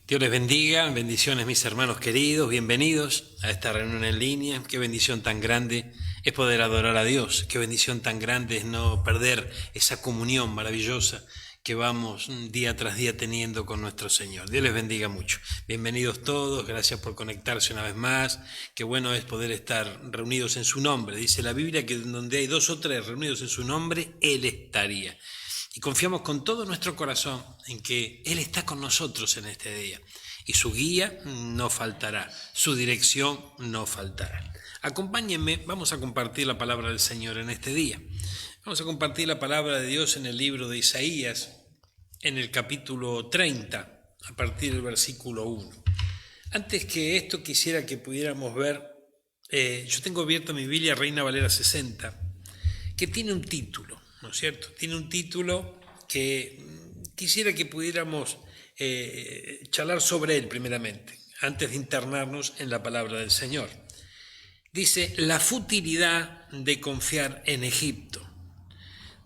Dios les bendiga, bendiciones mis hermanos queridos, bienvenidos a esta reunión en línea. Qué bendición tan grande es poder adorar a Dios, qué bendición tan grande es no perder esa comunión maravillosa que vamos día tras día teniendo con nuestro Señor. Dios les bendiga mucho. Bienvenidos todos, gracias por conectarse una vez más. Qué bueno es poder estar reunidos en su nombre. Dice la Biblia que donde hay 2 o 3 reunidos en su nombre, Él estaría. Y confiamos con todo nuestro corazón en que Él está con nosotros en este día. Y su guía no faltará, su dirección no faltará. Acompáñenme, vamos a compartir la palabra del Señor en este día. Vamos a compartir la palabra de Dios en el libro de Isaías, en el capítulo 30, a partir del versículo 1. Antes que esto quisiera que pudiéramos ver, yo tengo abierta mi Biblia Reina Valera 60, que tiene un título, ¿no es cierto? Tiene un título que quisiera que pudiéramos charlar sobre él primeramente, antes de internarnos en la palabra del Señor. Dice, la futilidad de confiar en Egipto.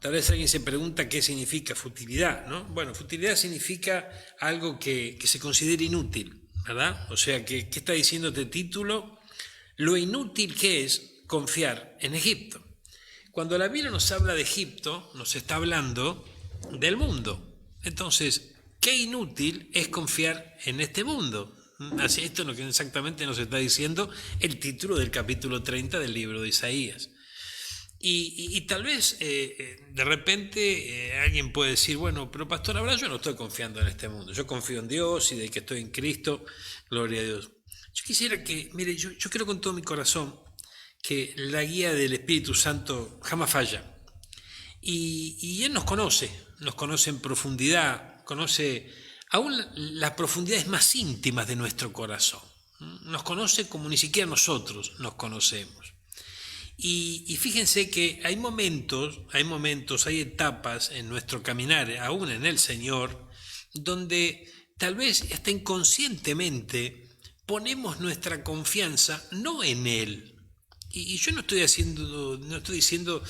Tal vez alguien se pregunta qué significa futilidad, ¿no? Bueno, futilidad significa algo que se considera inútil, ¿verdad? O sea, ¿qué está diciendo este título? Lo inútil que es confiar en Egipto. Cuando la Biblia nos habla de Egipto, nos está hablando del mundo. Entonces, qué inútil es confiar en este mundo. Así esto es lo que exactamente nos está diciendo el título del capítulo 30 del libro de Isaías. Y tal vez de repente alguien puede decir, bueno, pero pastor, ahora yo no estoy confiando en este mundo, yo confío en Dios y de que estoy en Cristo, gloria a Dios. Yo quisiera que, mire, yo creo con todo mi corazón que la guía del Espíritu Santo jamás falla. Y Él nos conoce en profundidad, conoce aún las profundidades más íntimas de nuestro corazón. Nos conoce como ni siquiera nosotros nos conocemos. Y fíjense que hay momentos, hay etapas en nuestro caminar, aún en el Señor, donde tal vez hasta inconscientemente ponemos nuestra confianza no en Él. Y yo no estoy diciendo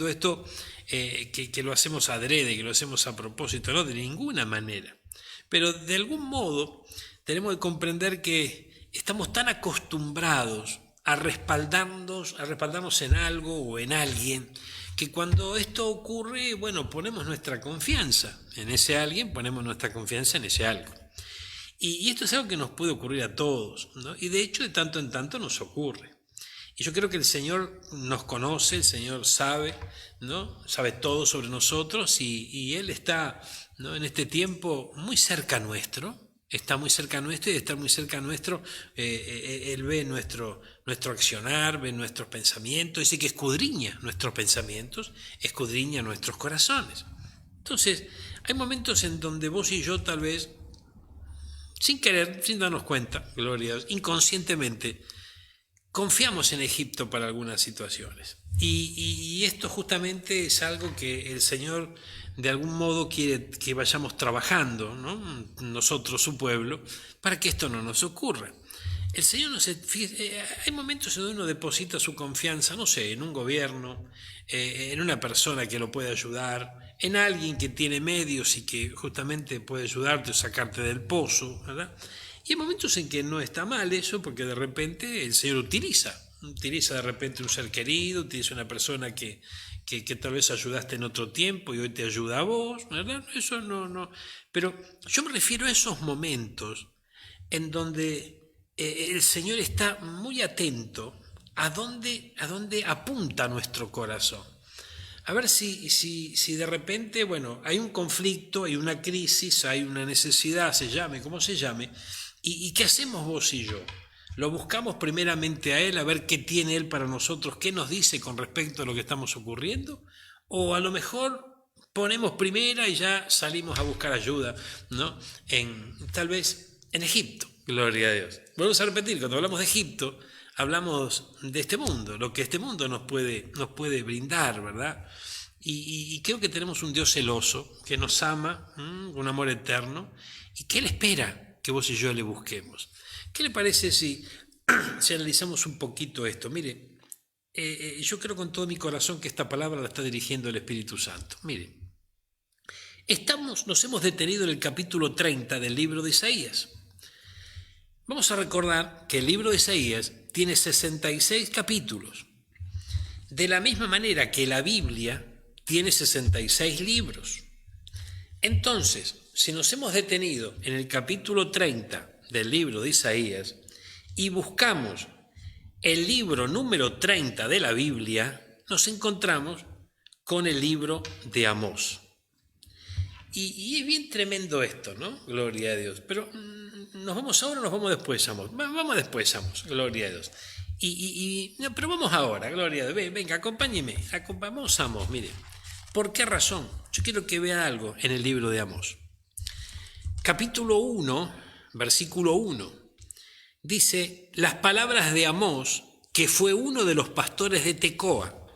esto que lo hacemos adrede, que lo hacemos a propósito, no, de ninguna manera. Pero de algún modo tenemos que comprender que estamos tan acostumbrados a respaldarnos en algo o en alguien, que cuando esto ocurre, bueno, ponemos nuestra confianza en ese alguien, ponemos nuestra confianza en ese algo. Y esto es algo que nos puede ocurrir a todos, ¿no? Y de hecho de tanto en tanto nos ocurre. Y yo creo que el Señor nos conoce, el Señor sabe, ¿no? Sabe todo sobre nosotros y Él está, ¿no? En este tiempo muy cerca nuestro. Está muy cerca nuestro y de estar muy cerca nuestro, Él ve nuestro accionar, ve nuestros pensamientos, dice que escudriña nuestros pensamientos, escudriña nuestros corazones. Entonces, hay momentos en donde vos y yo tal vez, sin querer, sin darnos cuenta, gloria a Dios, inconscientemente, confiamos en Egipto para algunas situaciones. Y esto justamente es algo que el Señor de algún modo quiere que vayamos trabajando, ¿no? Nosotros, su pueblo, para que esto no nos ocurra. El Señor hay momentos en donde uno deposita su confianza, no sé, en un gobierno, en una persona que lo puede ayudar, en alguien que tiene medios y que justamente puede ayudarte o sacarte del pozo, ¿verdad? Y hay momentos en que no está mal eso, porque de repente el Señor utiliza de repente un ser querido, utiliza una persona que tal vez ayudaste en otro tiempo y hoy te ayuda a vos, ¿verdad? Eso no. Pero yo me refiero a esos momentos en donde el Señor está muy atento a dónde apunta nuestro corazón. A ver si de repente, bueno, hay un conflicto, hay una crisis, hay una necesidad, se llame como se llame, ¿y qué hacemos vos y yo? ¿Lo buscamos primeramente a Él, a ver qué tiene Él para nosotros, qué nos dice con respecto a lo que estamos ocurriendo? ¿O a lo mejor ponemos primera y ya salimos a buscar ayuda, ¿no? Tal vez en Egipto, gloria a Dios. Volvemos a repetir, cuando hablamos de Egipto, hablamos de este mundo, lo que este mundo nos puede brindar, ¿verdad? Y creo que tenemos un Dios celoso, que nos ama, un amor eterno, y que Él espera que vos y yo le busquemos. ¿Qué le parece si analizamos un poquito esto? Mire, yo creo con todo mi corazón que esta palabra la está dirigiendo el Espíritu Santo. Mire, Nos hemos detenido en el capítulo 30 del libro de Isaías. Vamos a recordar que el libro de Isaías tiene 66 capítulos, de la misma manera que la Biblia tiene 66 libros. Entonces, si nos hemos detenido en el capítulo 30 del libro de Isaías y buscamos el libro número 30 de la Biblia, nos encontramos con el libro de Amós. Y es bien tremendo esto, ¿no? Gloria a Dios. Pero ¿nos vamos ahora o nos vamos después, Amós? Vamos después, Amós. Gloria a Dios. No, pero vamos ahora, gloria a Dios. Venga, acompáñeme. Vamos, Amós, mire. ¿Por qué razón? Yo quiero que vea algo en el libro de Amós. Capítulo 1, versículo 1. Dice, las palabras de Amós, que fue uno de los pastores de Tecoa,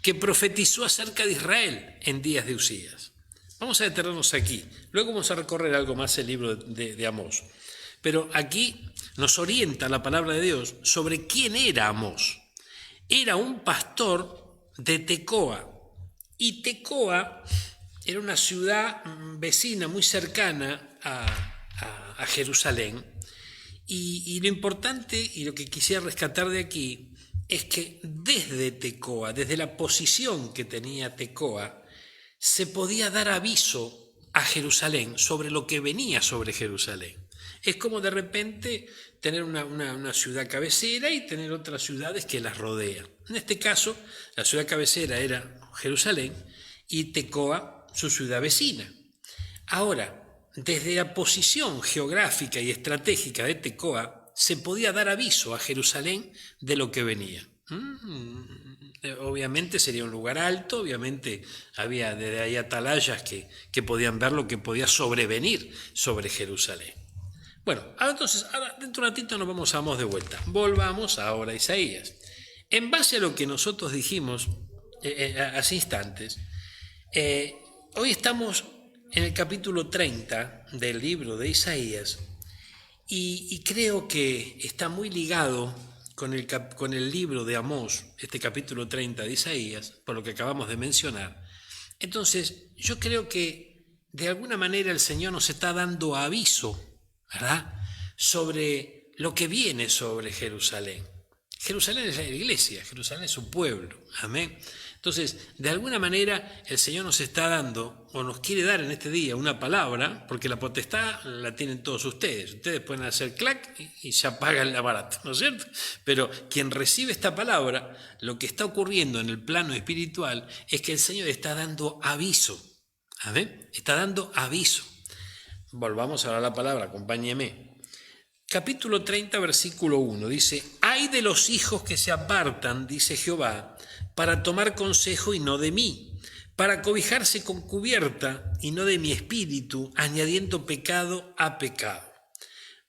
que profetizó acerca de Israel en días de Usías. Vamos a detenernos aquí, luego vamos a recorrer algo más el libro de Amós. Pero aquí nos orienta la palabra de Dios sobre quién era Amós. Era un pastor de Tecoa, y Tecoa era una ciudad vecina muy cercana a Jerusalén. Y lo importante y lo que quisiera rescatar de aquí es que desde Tecoa, desde la posición que tenía Tecoa, se podía dar aviso a Jerusalén sobre lo que venía sobre Jerusalén. Es como de repente tener una ciudad cabecera y tener otras ciudades que las rodean. En este caso, la ciudad cabecera era Jerusalén y Tecoa su ciudad vecina. Ahora, desde la posición geográfica y estratégica de Tecoa, se podía dar aviso a Jerusalén de lo que venía. Obviamente sería un lugar alto, obviamente había desde ahí atalayas que podían ver lo que podía sobrevenir sobre Jerusalén. Bueno, entonces, ahora dentro de un ratito nos vamos a Amós de vuelta. Volvamos ahora a Isaías. En base a lo que nosotros dijimos hace instantes, hoy estamos en el capítulo 30 del libro de Isaías y creo que está muy ligado con el libro de Amós, este capítulo 30 de Isaías, por lo que acabamos de mencionar. Entonces, yo creo que de alguna manera el Señor nos está dando aviso, ¿verdad?, sobre lo que viene sobre Jerusalén. Jerusalén es la iglesia, Jerusalén es su pueblo, amén. Entonces, de alguna manera el Señor nos está dando, o nos quiere dar en este día una palabra, porque la potestad la tienen todos ustedes. Ustedes pueden hacer clac y se apaga el aparato, ¿no es cierto? Pero quien recibe esta palabra, lo que está ocurriendo en el plano espiritual es que el Señor está dando aviso, amén. Está dando aviso. Volvamos ahora a la palabra, acompáñeme. Capítulo 30, versículo 1, dice, «Ay de los hijos que se apartan, dice Jehová, para tomar consejo y no de mí, para cobijarse con cubierta y no de mi espíritu, añadiendo pecado a pecado».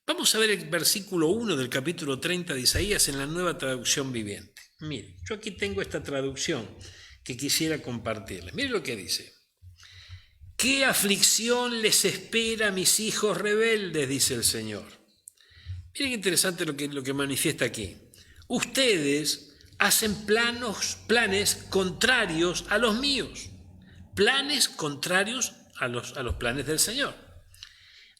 Vamos a ver el versículo 1 del capítulo 30 de Isaías en la Nueva Traducción Viviente. Mire, yo aquí tengo esta traducción que quisiera compartirles. Mire lo que dice. «¿Qué aflicción les espera a mis hijos rebeldes?, dice el Señor». Miren qué interesante lo que manifiesta aquí. Ustedes hacen planes contrarios a los míos, planes contrarios a los planes del Señor.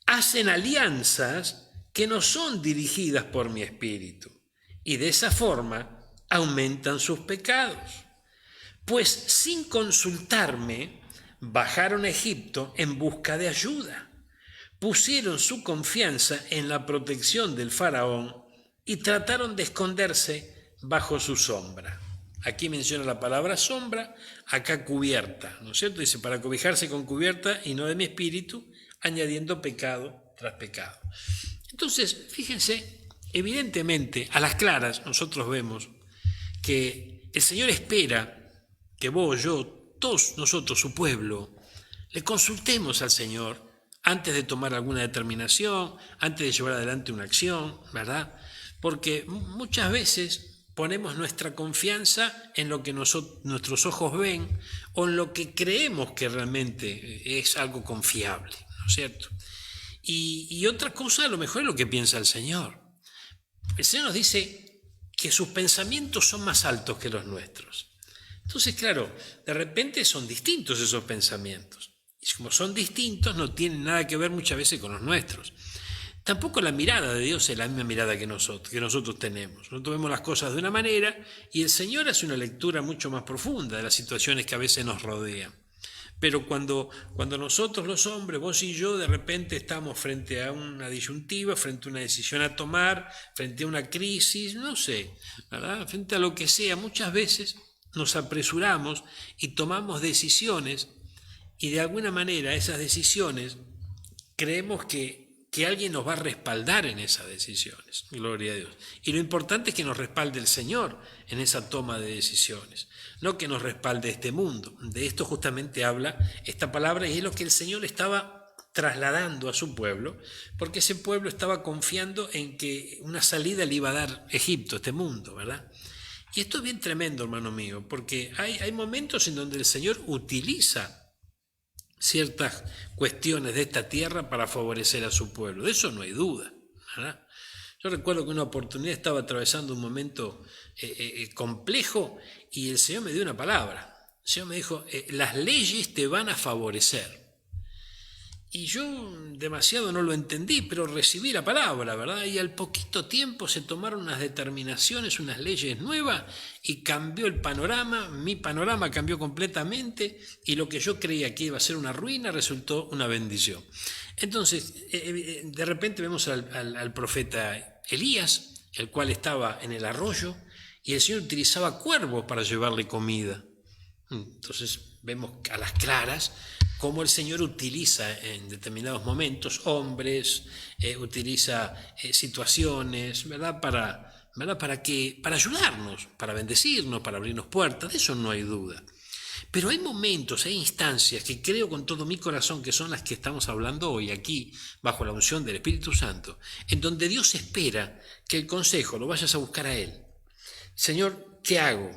Hacen alianzas que no son dirigidas por mi espíritu y de esa forma aumentan sus pecados. Pues sin consultarme bajaron a Egipto en busca de ayuda. Pusieron su confianza en la protección del faraón y trataron de esconderse bajo su sombra. Aquí menciona la palabra sombra, acá cubierta, ¿no es cierto? Dice, para cobijarse con cubierta y no de mi espíritu, añadiendo pecado tras pecado. Entonces, fíjense, evidentemente, a las claras, nosotros vemos que el Señor espera que vos, yo, todos nosotros, su pueblo, le consultemos al Señor antes de tomar alguna determinación, antes de llevar adelante una acción, ¿verdad? Porque muchas veces ponemos nuestra confianza en lo que nuestros ojos ven o en lo que creemos que realmente es algo confiable, ¿no es cierto? Y otra cosa a lo mejor es lo que piensa el Señor. El Señor nos dice que sus pensamientos son más altos que los nuestros. Entonces, claro, de repente son distintos esos pensamientos. Y como son distintos, no tienen nada que ver muchas veces con los nuestros. Tampoco la mirada de Dios es la misma mirada que nosotros tenemos. Nosotros vemos las cosas de una manera y el Señor hace una lectura mucho más profunda de las situaciones que a veces nos rodean. Pero cuando nosotros los hombres, vos y yo, de repente estamos frente a una disyuntiva, frente a una decisión a tomar, frente a una crisis, no sé, ¿verdad? Frente a lo que sea, muchas veces nos apresuramos y tomamos decisiones y de alguna manera esas decisiones creemos que alguien nos va a respaldar en esas decisiones, gloria a Dios. Y lo importante es que nos respalde el Señor en esa toma de decisiones, no que nos respalde este mundo. De esto justamente habla esta palabra y es lo que el Señor estaba trasladando a su pueblo, porque ese pueblo estaba confiando en que una salida le iba a dar Egipto, este mundo, ¿verdad? Y esto es bien tremendo, hermano mío, porque hay momentos en donde el Señor utiliza ciertas cuestiones de esta tierra para favorecer a su pueblo. De eso no hay duda, ¿verdad? Yo recuerdo que una oportunidad estaba atravesando un momento complejo y el Señor me dio una palabra. El Señor me dijo, las leyes te van a favorecer. Y yo demasiado no lo entendí, pero recibí la palabra, ¿verdad? Y al poquito tiempo se tomaron unas determinaciones, unas leyes nuevas y cambió el panorama, mi panorama cambió completamente y lo que yo creía que iba a ser una ruina resultó una bendición. Entonces, de repente vemos al profeta Elías, el cual estaba en el arroyo y el Señor utilizaba cuervos para llevarle comida. Entonces vemos a las claras cómo el Señor utiliza en determinados momentos hombres, utiliza situaciones, ¿verdad? Para ayudarnos, para bendecirnos, para abrirnos puertas, de eso no hay duda. Pero hay momentos, hay instancias que creo con todo mi corazón que son las que estamos hablando hoy aquí, bajo la unción del Espíritu Santo, en donde Dios espera que el consejo lo vayas a buscar a Él. Señor, ¿qué hago?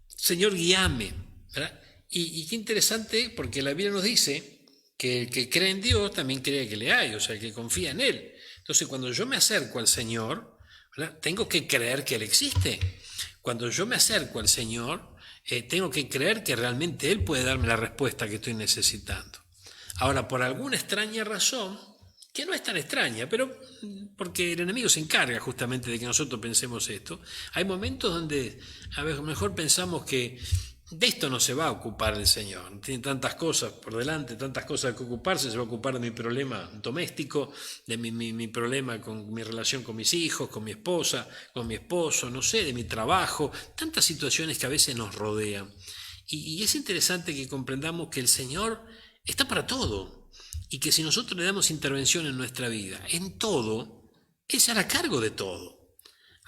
Señor, guíame, ¿verdad? Y qué interesante, porque la Biblia nos dice que el que cree en Dios también cree que le hay, o sea, el que confía en Él. Entonces, cuando yo me acerco al Señor, ¿verdad? Tengo que creer que Él existe. Cuando yo me acerco al Señor, tengo que creer que realmente Él puede darme la respuesta que estoy necesitando. Ahora, por alguna extraña razón, que no es tan extraña, pero porque el enemigo se encarga justamente de que nosotros pensemos esto, hay momentos donde a lo mejor pensamos que de esto no se va a ocupar el Señor. Tiene tantas cosas por delante, tantas cosas que ocuparse. Se va a ocupar de mi problema doméstico, de mi problema con mi relación con mis hijos, con mi esposa, con mi esposo, no sé, de mi trabajo. Tantas situaciones que a veces nos rodean. Y es interesante que comprendamos que el Señor está para todo. Y que si nosotros le damos intervención en nuestra vida, en todo, Él se hará cargo de todo.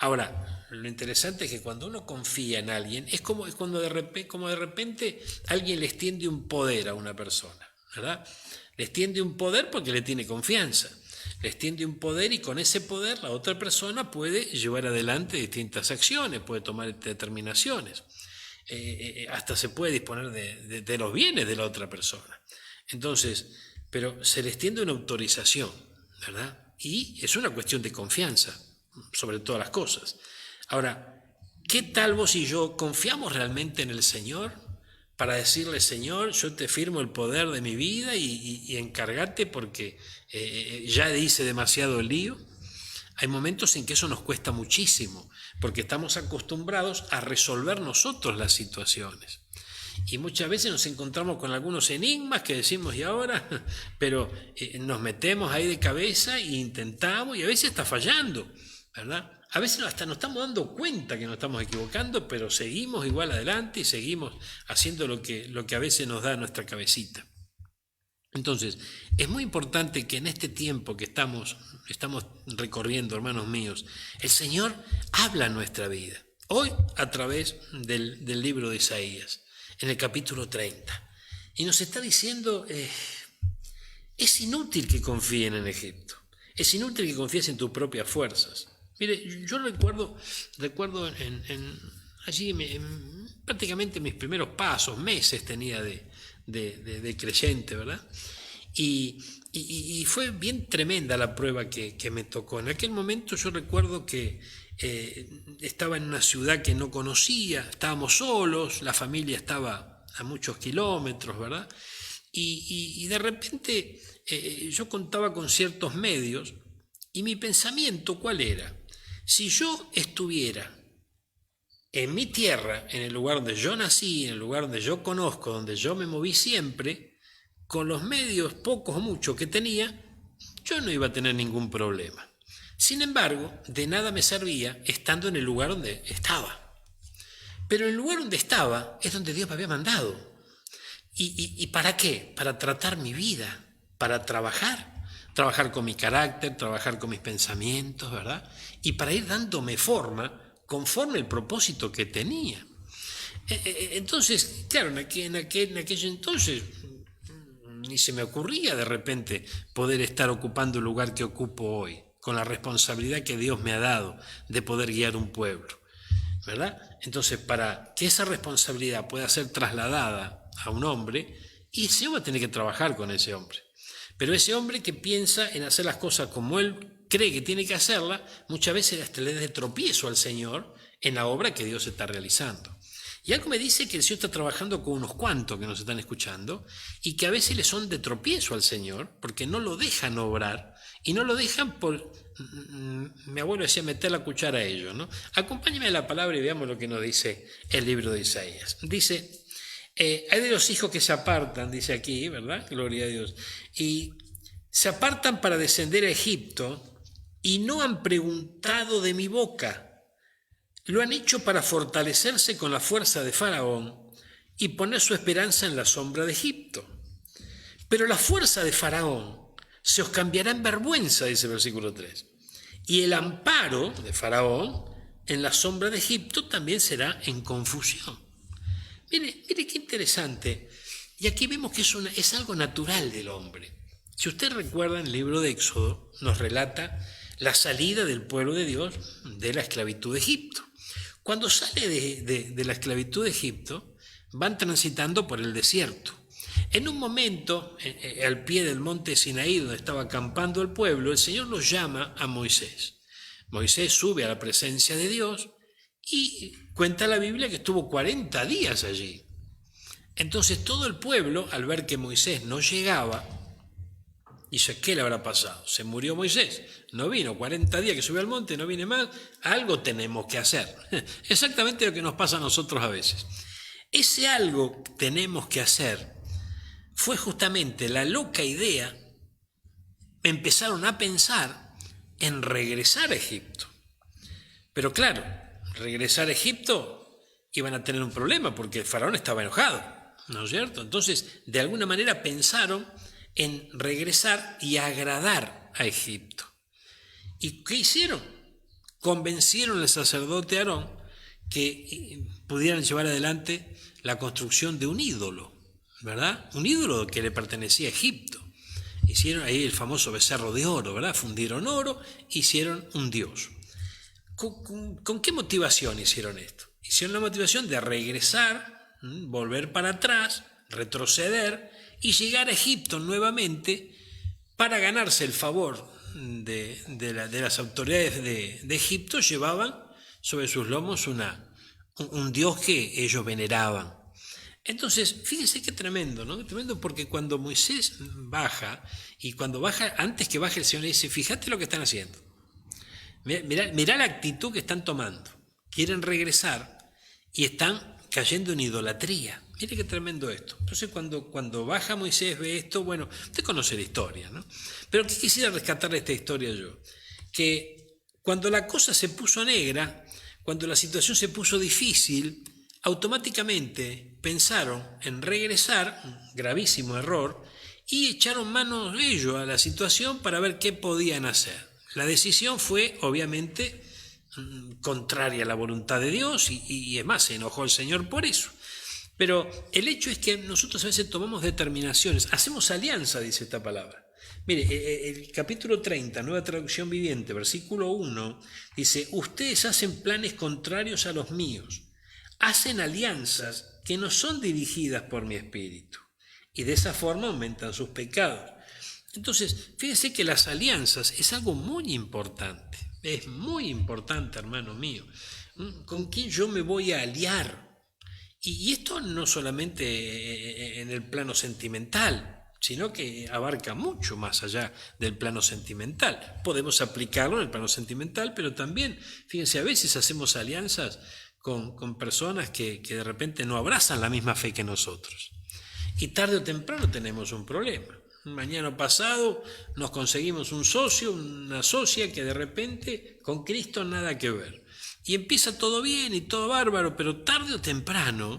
Ahora, lo interesante es que cuando uno confía en alguien, es como de repente alguien le extiende un poder a una persona, ¿verdad? Le extiende un poder porque le tiene confianza, le extiende un poder y con ese poder la otra persona puede llevar adelante distintas acciones, puede tomar determinaciones, hasta se puede disponer de los bienes de la otra persona. Entonces, pero se le extiende una autorización, ¿verdad? Y es una cuestión de confianza sobre todas las cosas. Ahora, ¿qué tal vos y yo confiamos realmente en el Señor para decirle, Señor, yo te firmo el poder de mi vida y encárgate porque ya hice demasiado lío? Hay momentos en que eso nos cuesta muchísimo porque estamos acostumbrados a resolver nosotros las situaciones. Y muchas veces nos encontramos con algunos enigmas que decimos, ¿y ahora? Pero nos metemos ahí de cabeza e intentamos y a veces está fallando, ¿verdad? A veces hasta nos estamos dando cuenta que nos estamos equivocando, pero seguimos igual adelante y seguimos haciendo lo que a veces nos da nuestra cabecita. Entonces, es muy importante que en este tiempo que estamos recorriendo, hermanos míos, el Señor habla en nuestra vida. Hoy a través del libro de Isaías, en el capítulo 30. Y nos está diciendo, es inútil que confíen en Egipto. Es inútil que confíes en tus propias fuerzas. Mire, yo recuerdo allí prácticamente mis primeros pasos, meses tenía de creyente, ¿verdad? Y fue bien tremenda la prueba que me tocó. En aquel momento yo recuerdo que estaba en una ciudad que no conocía, estábamos solos, la familia estaba a muchos kilómetros, ¿verdad? Y de repente yo contaba con ciertos medios y mi pensamiento, ¿cuál era? Si yo estuviera en mi tierra, en el lugar donde yo nací, en el lugar donde yo conozco, donde yo me moví siempre, con los medios, pocos o muchos que tenía, yo no iba a tener ningún problema. Sin embargo, de nada me servía estando en el lugar donde estaba. Pero en el lugar donde estaba es donde Dios me había mandado. ¿Y para qué? Para tratar mi vida, para trabajar con mi carácter, trabajar con mis pensamientos, ¿verdad? Y para ir dándome forma conforme el propósito que tenía. Entonces, claro, en aquel entonces ni se me ocurría de repente poder estar ocupando el lugar que ocupo hoy, con la responsabilidad que Dios me ha dado de poder guiar un pueblo, ¿verdad? Entonces, para que esa responsabilidad pueda ser trasladada a un hombre, y el Señor va a tener que trabajar con ese hombre. Pero ese hombre que piensa en hacer las cosas como él cree que tiene que hacerlas, muchas veces hasta le da de tropiezo al Señor en la obra que Dios está realizando. Y algo me dice que el Señor está trabajando con unos cuantos que nos están escuchando y que a veces le son de tropiezo al Señor porque no lo dejan obrar y no lo dejan por, mi abuelo decía, meter la cuchara a ellos, ¿no? Acompáñenme a la palabra y veamos lo que nos dice el libro de Isaías. Dice, hay de los hijos que se apartan, dice aquí, ¿verdad? Gloria a Dios. Y se apartan para descender a Egipto y no han preguntado de mi boca. Lo han hecho para fortalecerse con la fuerza de Faraón y poner su esperanza en la sombra de Egipto. Pero la fuerza de Faraón se os cambiará en vergüenza, dice el versículo 3. Y el amparo de Faraón en la sombra de Egipto también será en confusión. Mire qué interesante. Y aquí vemos que es algo natural del hombre. Si usted recuerda, en el libro de Éxodo nos relata la salida del pueblo de Dios de la esclavitud de Egipto. Cuando sale de la esclavitud de Egipto, van transitando por el desierto. En un momento, al pie del monte Sinaí, donde estaba acampando el pueblo, el Señor los llama a Moisés. Moisés sube a la presencia de Dios y cuenta la Biblia que estuvo 40 días allí. Entonces todo el pueblo, al ver que Moisés no llegaba, dice, ¿qué le habrá pasado? Se murió Moisés, no vino, 40 días que subió al monte, no viene más, algo tenemos que hacer. Exactamente lo que nos pasa a nosotros a veces. Ese algo que tenemos que hacer fue justamente la loca idea, empezaron a pensar en regresar a Egipto. Pero claro, regresar a Egipto iban a tener un problema porque el faraón estaba enojado, ¿no es cierto? Entonces, de alguna manera pensaron en regresar y agradar a Egipto. ¿Y qué hicieron? Convencieron al sacerdote Aarón que pudieran llevar adelante la construcción de un ídolo, ¿verdad? Un ídolo que le pertenecía a Egipto. Hicieron ahí el famoso becerro de oro, ¿verdad? Fundieron oro, hicieron un dios. ¿Con qué motivación hicieron esto? Hicieron la motivación de regresar, volver para atrás, retroceder y llegar a Egipto nuevamente para ganarse el favor de las autoridades de Egipto. Llevaban sobre sus lomos un dios que ellos veneraban. Entonces, fíjense qué tremendo, ¿no? Tremendo porque cuando Moisés baja, y cuando baja, antes que baje el Señor le dice, fíjate lo que están haciendo. Mirá la actitud que están tomando. Quieren regresar y están cayendo en idolatría. Mire qué tremendo esto. Entonces cuando baja Moisés ve esto, bueno, usted conoce la historia, ¿no? Pero ¿qué quisiera rescatar de esta historia yo? Que cuando la cosa se puso negra, cuando la situación se puso difícil, automáticamente pensaron en regresar, un gravísimo error, y echaron manos ellos a la situación para ver qué podían hacer. La decisión fue, obviamente, contraria a la voluntad de Dios y es más, se enojó el Señor por eso. Pero el hecho es que nosotros a veces tomamos determinaciones, hacemos alianza, dice esta palabra. Mire, el capítulo 30, Nueva Traducción Viviente, versículo 1, dice, ustedes hacen planes contrarios a los míos, hacen alianzas que no son dirigidas por mi espíritu y de esa forma aumentan sus pecados. Entonces, fíjense que las alianzas es algo muy importante, es muy importante, hermano mío, con quién yo me voy a aliar Y esto no solamente en el plano sentimental, sino que abarca mucho más allá del plano sentimental. Podemos aplicarlo en el plano sentimental, pero también, fíjense, a veces hacemos alianzas con personas que de repente no abrazan la misma fe que nosotros. Y tarde o temprano tenemos un problema. Mañana pasado nos conseguimos un socio, una socia que de repente con Cristo nada que ver. Y empieza todo bien y todo bárbaro, pero tarde o temprano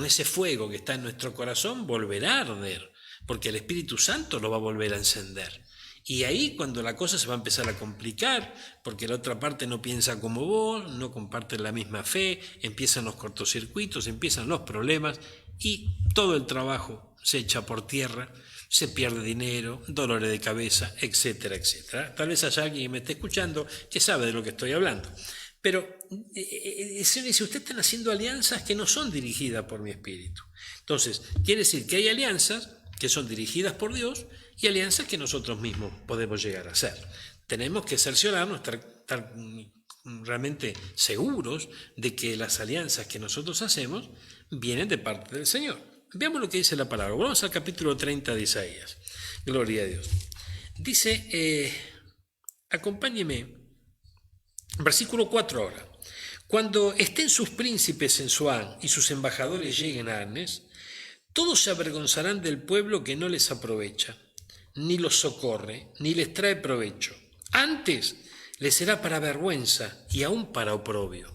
ese fuego que está en nuestro corazón volverá a arder, porque el Espíritu Santo lo va a volver a encender. Y ahí cuando la cosa se va a empezar a complicar, porque la otra parte no piensa como vos, no comparten la misma fe, empiezan los cortocircuitos, empiezan los problemas y todo el trabajo se echa por tierra, se pierde dinero, dolores de cabeza, etcétera, etcétera. Tal vez haya alguien que me esté escuchando que sabe de lo que estoy hablando. Pero el Señor dice, ustedes están haciendo alianzas que no son dirigidas por mi espíritu. Entonces, quiere decir que hay alianzas que son dirigidas por Dios y alianzas que nosotros mismos podemos llegar a hacer. Tenemos que cerciorarnos, estar realmente seguros de que las alianzas que nosotros hacemos vienen de parte del Señor. Veamos lo que dice la palabra. Vamos al capítulo 30 de Isaías. Gloria a Dios. Dice, acompáñeme. Versículo 4 ahora. Cuando estén sus príncipes en Zoán y sus embajadores lleguen a Arnes, todos se avergonzarán del pueblo que no les aprovecha, ni los socorre, ni les trae provecho. Antes les será para vergüenza y aún para oprobio.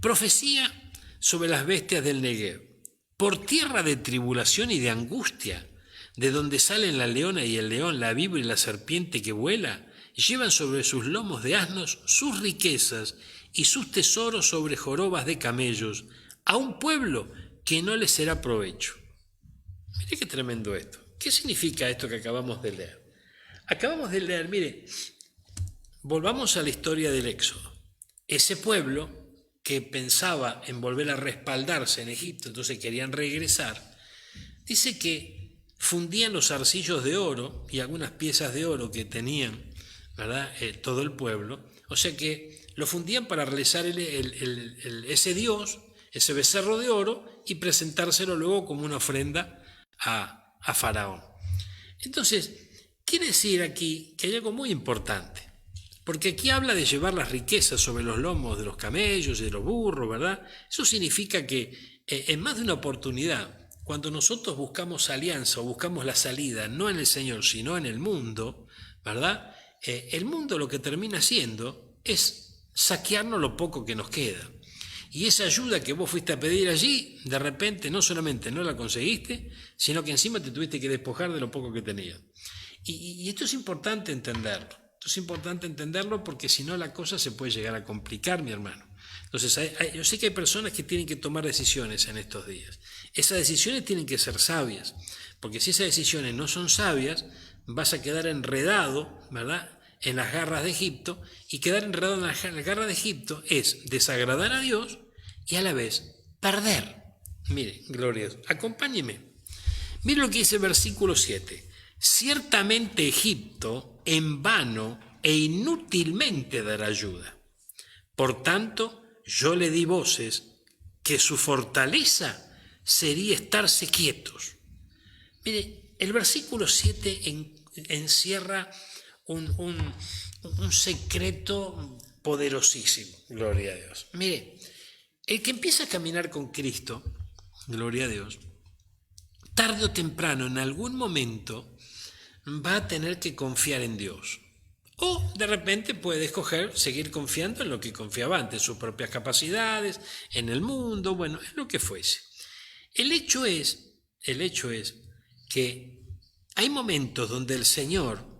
Profecía sobre las bestias del Negev. Por tierra de tribulación y de angustia, de donde salen la leona y el león, la víbora y la serpiente que vuela, llevan sobre sus lomos de asnos sus riquezas y sus tesoros sobre jorobas de camellos, a un pueblo que no les será provecho. Mire qué tremendo esto. ¿Qué significa esto que acabamos de leer? Acabamos de leer, mire, volvamos a la historia del Éxodo. Ese pueblo que pensaba en volver a respaldarse en Egipto, entonces querían regresar, dice que fundían los arcillos de oro y algunas piezas de oro que tenían, ¿verdad? Todo el pueblo, o sea que lo fundían para realizar ese dios, ese becerro de oro y presentárselo luego como una ofrenda a Faraón. Entonces, quiere decir aquí que hay algo muy importante, porque aquí habla de llevar las riquezas sobre los lomos de los camellos y de los burros, ¿verdad? Eso significa que en más de una oportunidad, cuando nosotros buscamos alianza o buscamos la salida, no en el Señor, sino en el mundo, ¿verdad? El mundo lo que termina haciendo es saquearnos lo poco que nos queda. Y esa ayuda que vos fuiste a pedir allí, de repente no solamente no la conseguiste, sino que encima te tuviste que despojar de lo poco que tenías. Y esto es importante entenderlo. Esto es importante entenderlo porque si no la cosa se puede llegar a complicar, mi hermano. Entonces, yo sé que hay personas que tienen que tomar decisiones en estos días. Esas decisiones tienen que ser sabias, porque si esas decisiones no son sabias, vas a quedar enredado, ¿verdad?, en las garras de Egipto, y quedar enredado en las garras de Egipto es desagradar a Dios y a la vez perder. Mire, gloria a Dios, acompáñeme. Mire lo que dice el versículo 7. Ciertamente Egipto en vano e inútilmente dará ayuda. Por tanto, yo le di voces que su fortaleza sería estarse quietos. Mire, el versículo 7 encierra un secreto poderosísimo, gloria a Dios. Mire, el que empieza a caminar con Cristo, gloria a Dios, tarde o temprano, en algún momento, va a tener que confiar en Dios. O de repente puede escoger seguir confiando en lo que confiaba antes, sus propias capacidades, en el mundo, bueno, en lo que fuese. El hecho es que hay momentos donde el Señor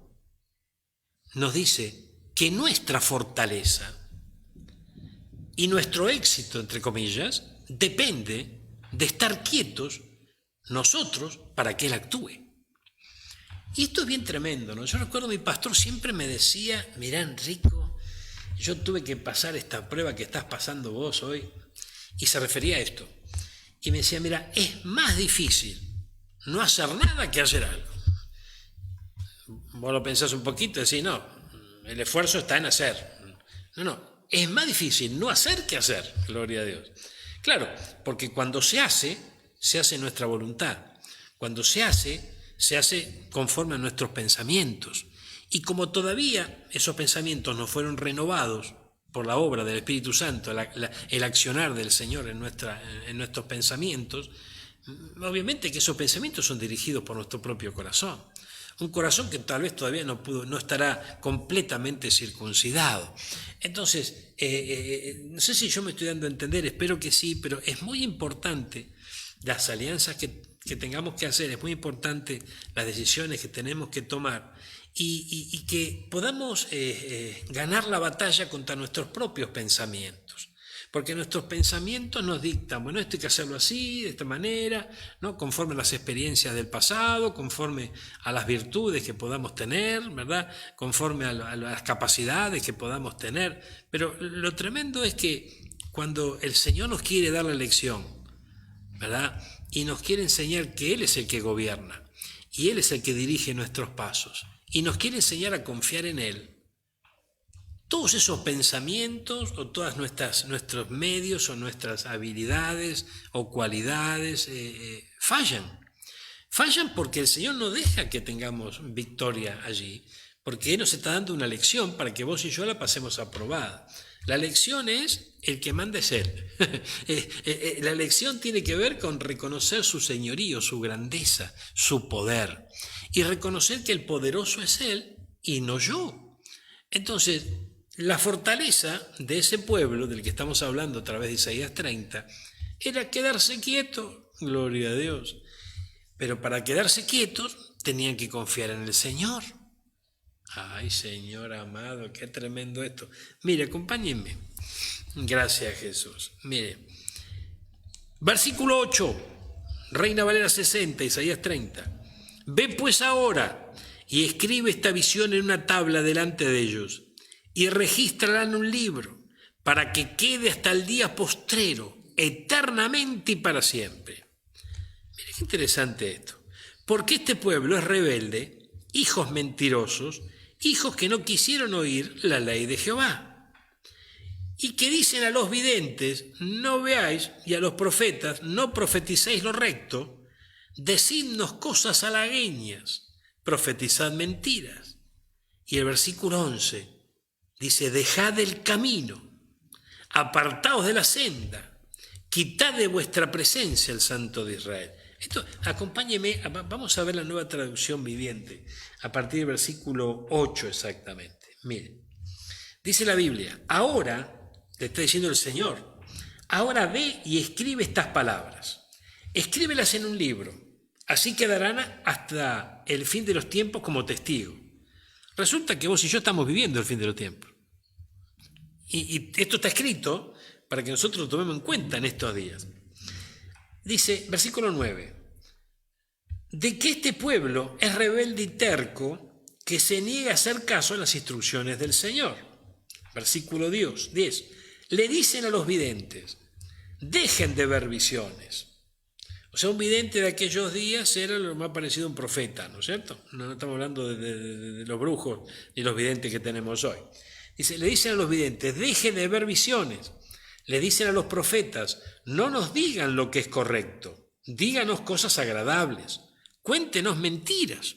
nos dice que nuestra fortaleza y nuestro éxito, entre comillas, depende de estar quietos nosotros para que Él actúe. Y esto es bien tremendo, ¿no? Yo recuerdo mi pastor siempre me decía, mirá Enrico, yo tuve que pasar esta prueba que estás pasando vos hoy, y se refería a esto. Y me decía, mira, es más difícil no hacer nada que hacer algo. Vos lo pensás un poquito y decís, no, el esfuerzo está en hacer. No, es más difícil no hacer que hacer, gloria a Dios. Claro, porque cuando se hace nuestra voluntad. Cuando se hace conforme a nuestros pensamientos. Y como todavía esos pensamientos no fueron renovados por la obra del Espíritu Santo, el accionar del Señor en nuestros pensamientos, obviamente que esos pensamientos son dirigidos por nuestro propio corazón. Un corazón que tal vez todavía no estará completamente circuncidado. Entonces, no sé si yo me estoy dando a entender, espero que sí, pero es muy importante las alianzas que tengamos que hacer, es muy importante las decisiones que tenemos que tomar y que podamos ganar la batalla contra nuestros propios pensamientos. Porque nuestros pensamientos nos dictan, bueno, esto hay que hacerlo así, de esta manera, ¿no? Conforme a las experiencias del pasado, conforme a las virtudes que podamos tener, ¿verdad? Conforme a las capacidades que podamos tener. Pero lo tremendo es que cuando el Señor nos quiere dar la lección, ¿verdad? Y nos quiere enseñar que Él es el que gobierna, y Él es el que dirige nuestros pasos, y nos quiere enseñar a confiar en Él. Todos esos pensamientos o todos nuestros medios o nuestras habilidades o cualidades fallan. Fallan porque el Señor no deja que tengamos victoria allí, porque Él nos está dando una lección para que vos y yo la pasemos aprobada. La lección es, el que manda es Él. La lección tiene que ver con reconocer su señorío, su grandeza, su poder, y reconocer que el poderoso es Él y no yo. Entonces, la fortaleza de ese pueblo del que estamos hablando a través de Isaías 30 era quedarse quieto, gloria a Dios. Pero para quedarse quietos tenían que confiar en el Señor. Ay, Señor amado, qué tremendo esto. Mire, acompáñenme. Gracias, Jesús. Mire, versículo 8, Reina Valera 60, Isaías 30. Ve pues ahora y escribe esta visión en una tabla delante de ellos y regístrala en un libro para que quede hasta el día postrero, eternamente y para siempre. Mire qué interesante esto. Porque este pueblo es rebelde, hijos mentirosos, hijos que no quisieron oír la ley de Jehová. Y que dicen a los videntes, no veáis, y a los profetas, no profeticéis lo recto, decidnos cosas halagüeñas, profetizad mentiras. Y el versículo 11 dice, dejad el camino, apartaos de la senda, quitad de vuestra presencia el Santo de Israel. Esto, acompáñeme, vamos a ver la Nueva Traducción Viviente, a partir del versículo 8 exactamente. Miren, dice la Biblia, ahora, le está diciendo el Señor, ahora ve y escribe estas palabras, escríbelas en un libro, así quedarán hasta el fin de los tiempos como testigo. Resulta que vos y yo estamos viviendo el fin de los tiempos. Y esto está escrito para que nosotros lo tomemos en cuenta en estos días. Dice, versículo 9, de que este pueblo es rebelde y terco que se niega a hacer caso a las instrucciones del Señor. Versículo 10, le dicen a los videntes, dejen de ver visiones. O sea, un vidente de aquellos días era lo más parecido a un profeta, ¿no es cierto? No estamos hablando de los brujos ni los videntes que tenemos hoy. Dice, le dicen a los videntes, dejen de ver visiones. Le dicen a los profetas, no nos digan lo que es correcto, díganos cosas agradables, cuéntenos mentiras.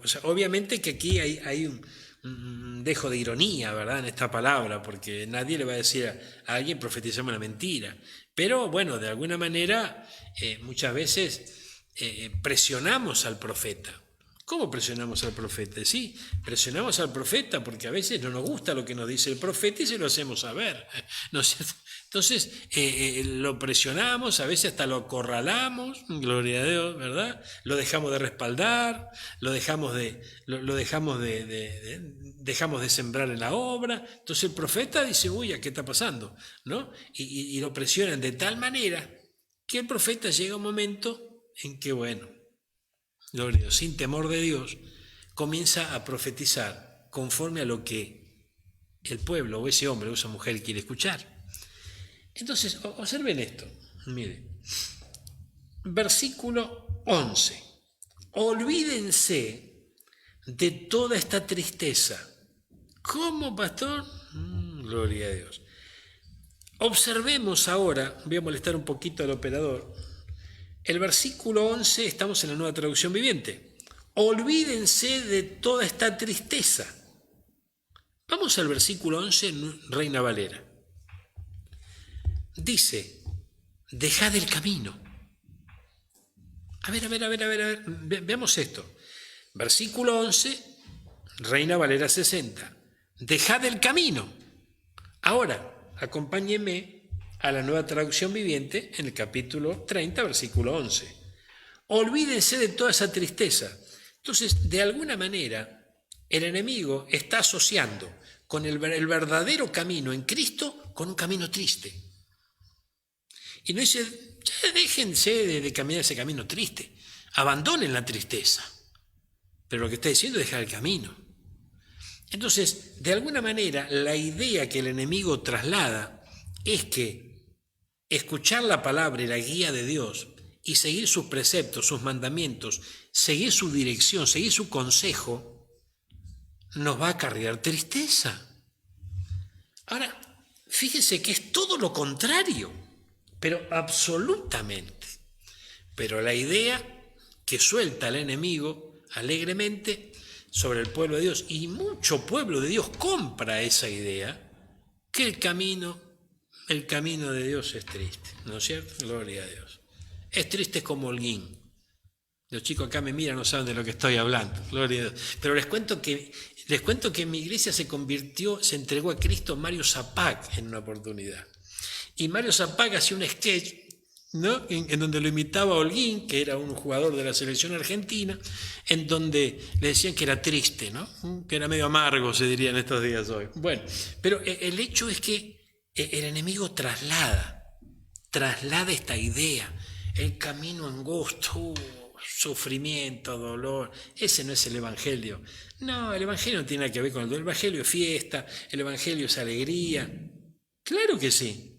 O sea, obviamente que aquí hay un dejo de ironía, ¿verdad?, en esta palabra, porque nadie le va a decir a alguien profetizame una mentira. Pero bueno, de alguna manera muchas veces presionamos al profeta. ¿Cómo presionamos al profeta? Sí, presionamos al profeta porque a veces no nos gusta lo que nos dice el profeta y se lo hacemos saber, ¿no es cierto? Entonces lo presionamos, a veces hasta lo acorralamos, gloria a Dios, ¿verdad? Lo dejamos de respaldar, dejamos de sembrar en la obra. Entonces el profeta dice, uy, ¿qué está pasando? ¿No? Y lo presionan de tal manera que el profeta llega a un momento en que, bueno, gloria a Dios, sin temor de Dios, comienza a profetizar conforme a lo que el pueblo o ese hombre o esa mujer quiere escuchar. Entonces, observen esto, mire, versículo 11, olvídense de toda esta tristeza. ¿Cómo, pastor? Gloria a Dios. Observemos ahora, voy a molestar un poquito al operador, el versículo 11, estamos en la Nueva Traducción Viviente. Olvídense de toda esta tristeza. Vamos al versículo 11 en Reina Valera. Dice, dejad el camino. A ver, veamos esto. Versículo 11, Reina Valera 60. Dejad el camino. Ahora, acompáñenme a la Nueva Traducción Viviente en el capítulo 30, versículo 11. Olvídense de toda esa tristeza. Entonces, de alguna manera, el enemigo está asociando con el verdadero camino en Cristo con un camino triste. Y no dice, ya déjense de caminar ese camino triste, abandonen la tristeza. Pero lo que está diciendo es dejar el camino. Entonces, de alguna manera, la idea que el enemigo traslada es que escuchar la palabra y la guía de Dios y seguir sus preceptos, sus mandamientos, seguir su dirección, seguir su consejo, nos va a acarrear tristeza. Ahora, fíjese que es todo lo contrario, pero absolutamente. Pero la idea que suelta el enemigo alegremente sobre el pueblo de Dios, y mucho pueblo de Dios compra esa idea, que el camino de Dios es triste, ¿no es cierto? Gloria a Dios. Es triste como Holguín. Los chicos acá me miran, no saben de lo que estoy hablando, gloria a Dios. Pero les cuento que en mi iglesia se entregó a Cristo Mario Zapac en una oportunidad. Y Mario Zapac hacía un sketch, ¿no? En donde lo imitaba a Holguín, que era un jugador de la selección argentina, en donde le decían que era triste, ¿no? Que era medio amargo, se diría en estos días hoy. Bueno, pero el hecho es que el enemigo traslada esta idea, el camino angosto, sufrimiento, dolor. Ese no es el Evangelio. No, el Evangelio no tiene nada que ver con el Evangelio es fiesta, el Evangelio es alegría. Claro que sí.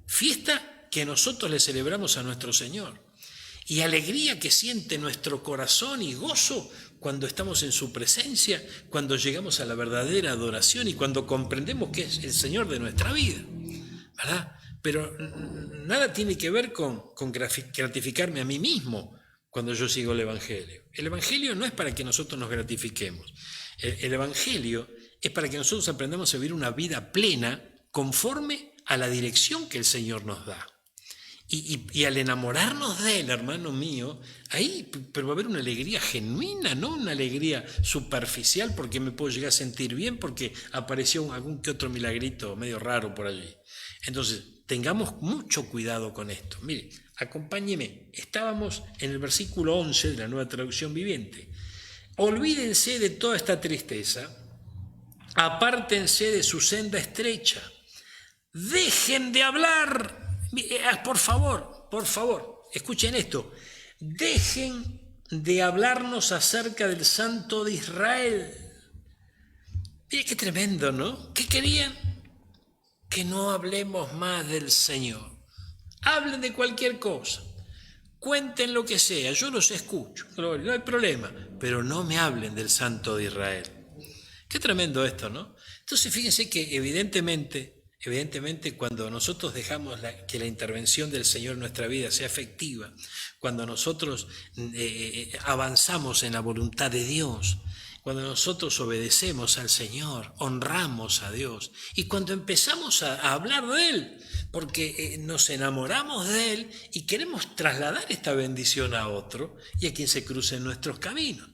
Fiesta que nosotros le celebramos a nuestro Señor. Y alegría que siente nuestro corazón y gozo cuando estamos en su presencia, cuando llegamos a la verdadera adoración y cuando comprendemos que es el Señor de nuestra vida, ¿verdad? Pero nada tiene que ver con gratificarme a mí mismo cuando yo sigo el Evangelio. El Evangelio no es para que nosotros nos gratifiquemos. El Evangelio es para que nosotros aprendamos a vivir una vida plena conforme a la dirección que el Señor nos da. Y al enamorarnos de Él, hermano mío, ahí pero va a haber una alegría genuina, no una alegría superficial porque me puedo llegar a sentir bien porque apareció algún que otro milagrito medio raro por allí. Entonces, tengamos mucho cuidado con esto. Mire, acompáñeme. Estábamos en el versículo 11 de la Nueva Traducción Viviente. Olvídense de toda esta tristeza, apártense de su senda estrecha, dejen de hablar. Por favor, escuchen esto. Dejen de hablarnos acerca del Santo de Israel. Mire qué tremendo, ¿no? ¿Qué querían? Que no hablemos más del Señor. Hablen de cualquier cosa. Cuenten lo que sea, yo los escucho. No hay problema. Pero no me hablen del Santo de Israel. Qué tremendo esto, ¿no? Entonces fíjense que evidentemente cuando nosotros dejamos que la intervención del Señor en nuestra vida sea efectiva, cuando nosotros avanzamos en la voluntad de Dios, cuando nosotros obedecemos al Señor, honramos a Dios, y cuando empezamos a hablar de Él, porque nos enamoramos de Él y queremos trasladar esta bendición a otro y a quien se cruce en nuestros caminos.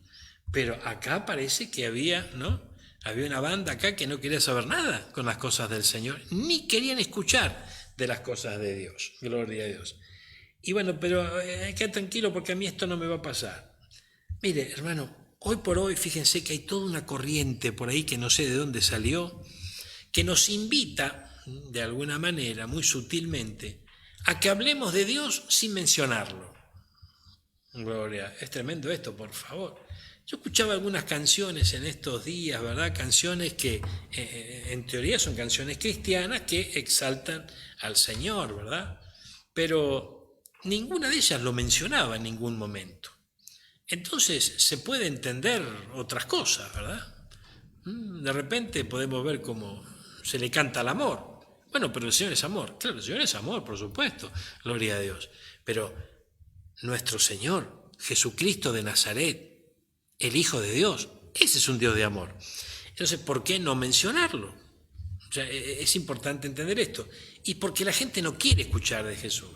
Pero acá parece que había, ¿no? Había una banda acá que no quería saber nada con las cosas del Señor, ni querían escuchar de las cosas de Dios. Gloria a Dios. Y bueno, pero queda tranquilo porque a mí esto no me va a pasar. Mire, hermano, hoy por hoy, fíjense que hay toda una corriente por ahí que no sé de dónde salió, que nos invita, de alguna manera, muy sutilmente, a que hablemos de Dios sin mencionarlo. Gloria, es tremendo esto, por favor. Yo escuchaba algunas canciones en estos días, ¿verdad? Canciones que en teoría son canciones cristianas que exaltan al Señor, ¿verdad? Pero ninguna de ellas lo mencionaba en ningún momento. Entonces se puede entender otras cosas, ¿verdad? De repente podemos ver cómo se le canta al amor. Bueno, pero el Señor es amor. Claro, el Señor es amor, por supuesto. Gloria a Dios. Pero nuestro Señor, Jesucristo de Nazaret, el Hijo de Dios, ese es un Dios de amor. Entonces, ¿por qué no mencionarlo? O sea, es importante entender esto. Y porque la gente no quiere escuchar de Jesús.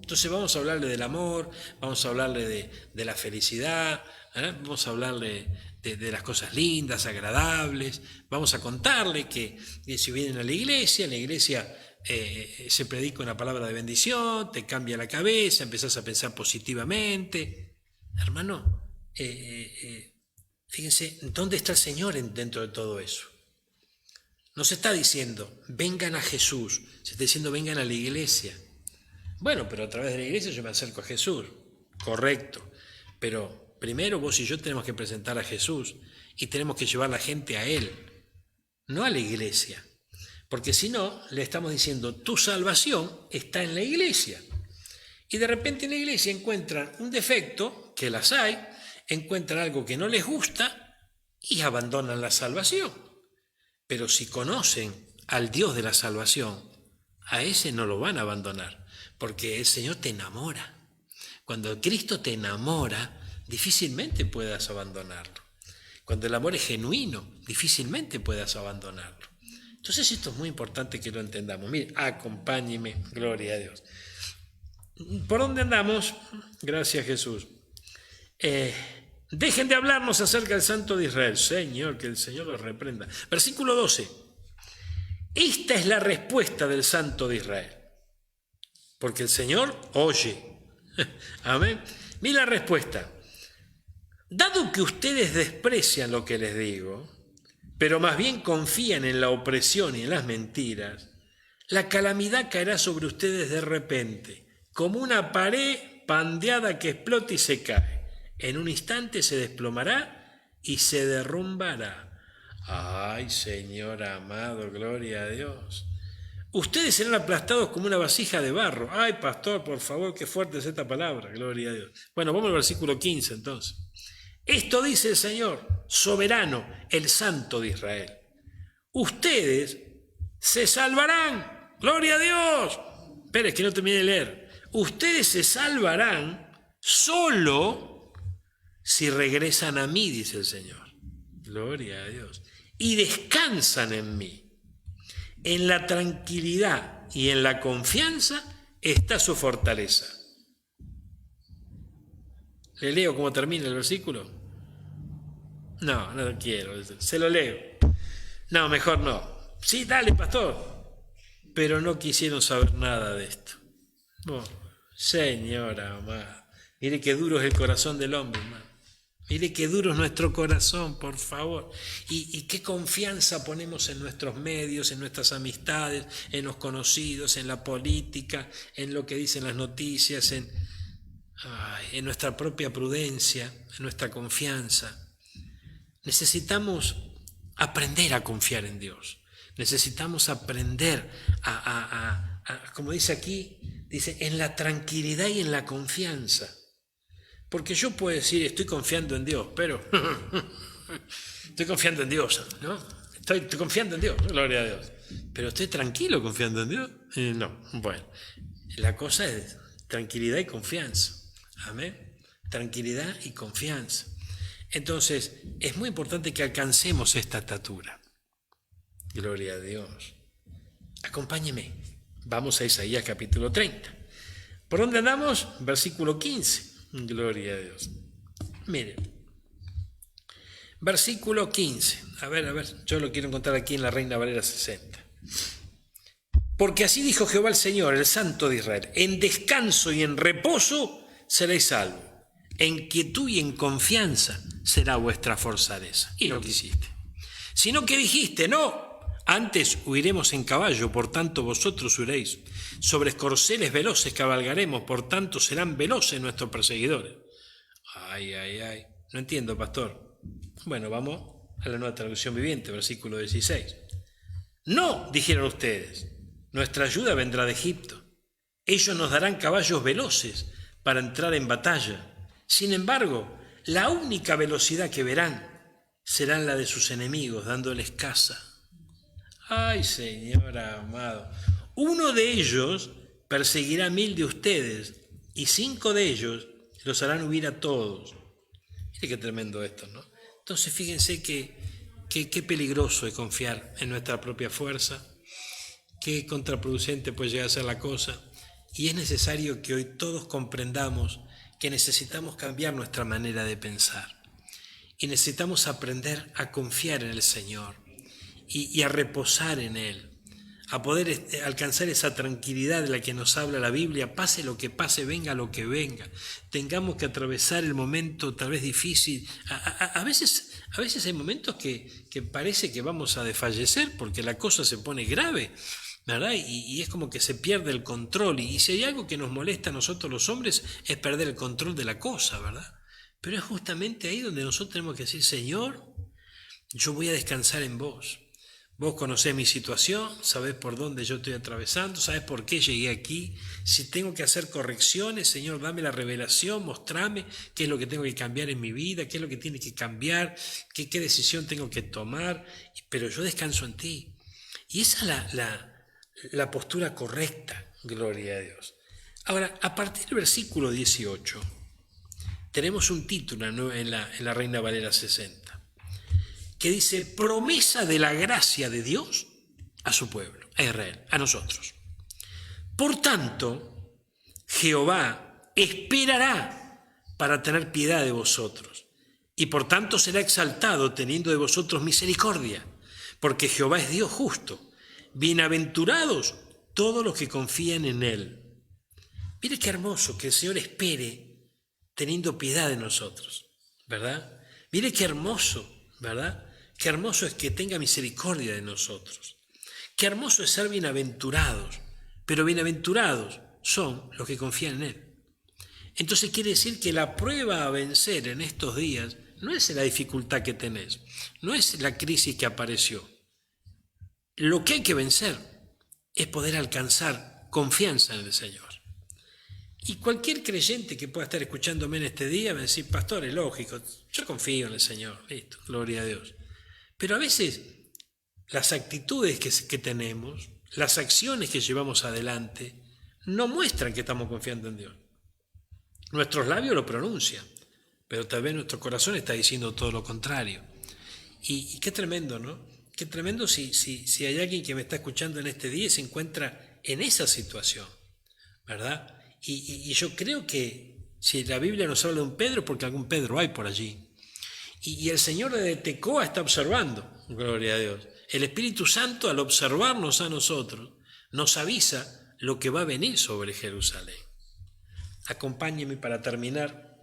Entonces vamos a hablarle del amor, vamos a hablarle de la felicidad, vamos a hablarle de las cosas lindas, agradables, vamos a contarle que si vienen a la iglesia se predica una palabra de bendición, te cambia la cabeza, empezás a pensar positivamente. Hermano, fíjense, ¿dónde está el Señor dentro de todo eso? No se está diciendo, vengan a Jesús, se está diciendo, vengan a la iglesia. Bueno, pero a través de la iglesia yo me acerco a Jesús, correcto, pero primero vos y yo tenemos que presentar a Jesús y tenemos que llevar la gente a Él, no a la iglesia, porque si no, le estamos diciendo, tu salvación está en la iglesia. Y de repente en la iglesia encuentran un defecto, que las hay, encuentran algo que no les gusta y abandonan la salvación. Pero si conocen al Dios de la salvación, a ese no lo van a abandonar. Porque el Señor te enamora. Cuando Cristo te enamora, difícilmente puedas abandonarlo. Cuando el amor es genuino, difícilmente puedas abandonarlo. Entonces esto es muy importante que lo entendamos. Mire, acompáñeme, gloria a Dios. ¿Por dónde andamos? Gracias, Jesús. Dejen de hablarnos acerca del Santo de Israel. Señor, que el Señor los reprenda. Versículo 12. Esta es la respuesta del Santo de Israel. Porque el Señor oye. Amén. Mira la respuesta. Dado que ustedes desprecian lo que les digo, pero más bien confían en la opresión y en las mentiras, la calamidad caerá sobre ustedes de repente, como una pared pandeada que explota y se cae. En un instante se desplomará y se derrumbará. Ay, Señor amado, gloria a Dios. Ustedes serán aplastados como una vasija de barro. Ay, pastor, por favor, qué fuerte es esta palabra, gloria a Dios. Bueno, vamos al versículo 15 entonces. Esto dice el Señor, soberano, el Santo de Israel. Ustedes se salvarán, gloria a Dios. Espera, es que no terminé de leer. Ustedes se salvarán solo si regresan a mí, dice el Señor. Gloria a Dios. Y descansan en mí. En la tranquilidad y en la confianza está su fortaleza. ¿Le leo cómo termina el versículo? No, no quiero. Se lo leo. No, mejor no. Sí, dale, pastor. Pero no quisieron saber nada de esto. Oh, Señora amada. Mire qué duro es el corazón del hombre, hermano. Mire qué duro es nuestro corazón, por favor. Y qué confianza ponemos en nuestros medios, en nuestras amistades, en los conocidos, en la política, en lo que dicen las noticias, en nuestra propia prudencia, en nuestra confianza. Necesitamos aprender a confiar en Dios. Necesitamos aprender como dice aquí, dice, en la tranquilidad y en la confianza. Porque yo puedo decir, estoy confiando en Dios, pero estoy confiando en Dios, ¿no? Estoy confiando en Dios, gloria a Dios. Pero estoy tranquilo confiando en Dios. No, bueno, la cosa es tranquilidad y confianza. Amén. Tranquilidad y confianza. Entonces, es muy importante que alcancemos esta estatura. Gloria a Dios. Acompáñeme. Vamos a Isaías capítulo 30. ¿Por dónde andamos? Versículo 15. Gloria a Dios. Miren, versículo 15. A ver, yo lo quiero encontrar aquí en la Reina Valera 60. Porque así dijo Jehová el Señor, el Santo de Israel, en descanso y en reposo seréis salvos, en quietud y en confianza será vuestra fortaleza. Y no quisiste, sino que dijiste, no, antes huiremos en caballo, por tanto vosotros huiréis. Sobre corceles veloces cabalgaremos, por tanto serán veloces nuestros perseguidores. Ay. No entiendo, pastor. Bueno, vamos a la Nueva Traducción Viviente, versículo 16. No, dijeron ustedes, nuestra ayuda vendrá de Egipto. Ellos nos darán caballos veloces para entrar en batalla. Sin embargo, la única velocidad que verán será la de sus enemigos, dándoles caza. Ay, Señor amado. Uno de ellos perseguirá 1000 de ustedes y 5 de ellos los harán huir a todos. Mire qué tremendo esto, ¿no? Entonces fíjense qué peligroso es confiar en nuestra propia fuerza, qué contraproducente puede llegar a ser la cosa. Y es necesario que hoy todos comprendamos que necesitamos cambiar nuestra manera de pensar. Y necesitamos aprender a confiar en el Señor y a reposar en Él, a poder alcanzar esa tranquilidad de la que nos habla la Biblia, pase lo que pase, venga lo que venga, tengamos que atravesar el momento tal vez difícil. A veces hay momentos que parece que vamos a desfallecer porque la cosa se pone grave, ¿verdad? Y es como que se pierde el control. Y si hay algo que nos molesta a nosotros los hombres es perder el control de la cosa, ¿verdad? Pero es justamente ahí donde nosotros tenemos que decir, Señor, yo voy a descansar en vos. Vos conocés mi situación, sabés por dónde yo estoy atravesando, sabés por qué llegué aquí. Si tengo que hacer correcciones, Señor, dame la revelación, mostrame qué es lo que tengo que cambiar en mi vida, qué es lo que tiene que cambiar, qué decisión tengo que tomar, pero yo descanso en ti. Y esa es la postura correcta, gloria a Dios. Ahora, a partir del versículo 18, tenemos un título en la Reina Valera 60. Que dice, promesa de la gracia de Dios a su pueblo, a Israel, a nosotros. Por tanto, Jehová esperará para tener piedad de vosotros, y por tanto será exaltado teniendo de vosotros misericordia, porque Jehová es Dios justo. Bienaventurados todos los que confían en Él. Mire qué hermoso que el Señor espere teniendo piedad de nosotros, ¿verdad? Mire qué hermoso, ¿verdad? Qué hermoso es que tenga misericordia de nosotros. Qué hermoso es ser bienaventurados, pero bienaventurados son los que confían en Él. Entonces quiere decir que la prueba a vencer en estos días no es la dificultad que tenés, no es la crisis que apareció. Lo que hay que vencer es poder alcanzar confianza en el Señor. Y cualquier creyente que pueda estar escuchándome en este día va a decir, pastor, es lógico, yo confío en el Señor, listo, gloria a Dios. Pero a veces las actitudes que tenemos, las acciones que llevamos adelante, no muestran que estamos confiando en Dios. Nuestros labios lo pronuncian, pero tal vez nuestro corazón está diciendo todo lo contrario. Y qué tremendo, ¿no? Qué tremendo si hay alguien que me está escuchando en este día y se encuentra en esa situación, ¿verdad? Y yo creo que si la Biblia nos habla de un Pedro, porque algún Pedro hay por allí. Y el Señor de Tecoa está observando, gloria a Dios. El Espíritu Santo, al observarnos a nosotros, nos avisa lo que va a venir sobre Jerusalén. Acompáñeme para terminar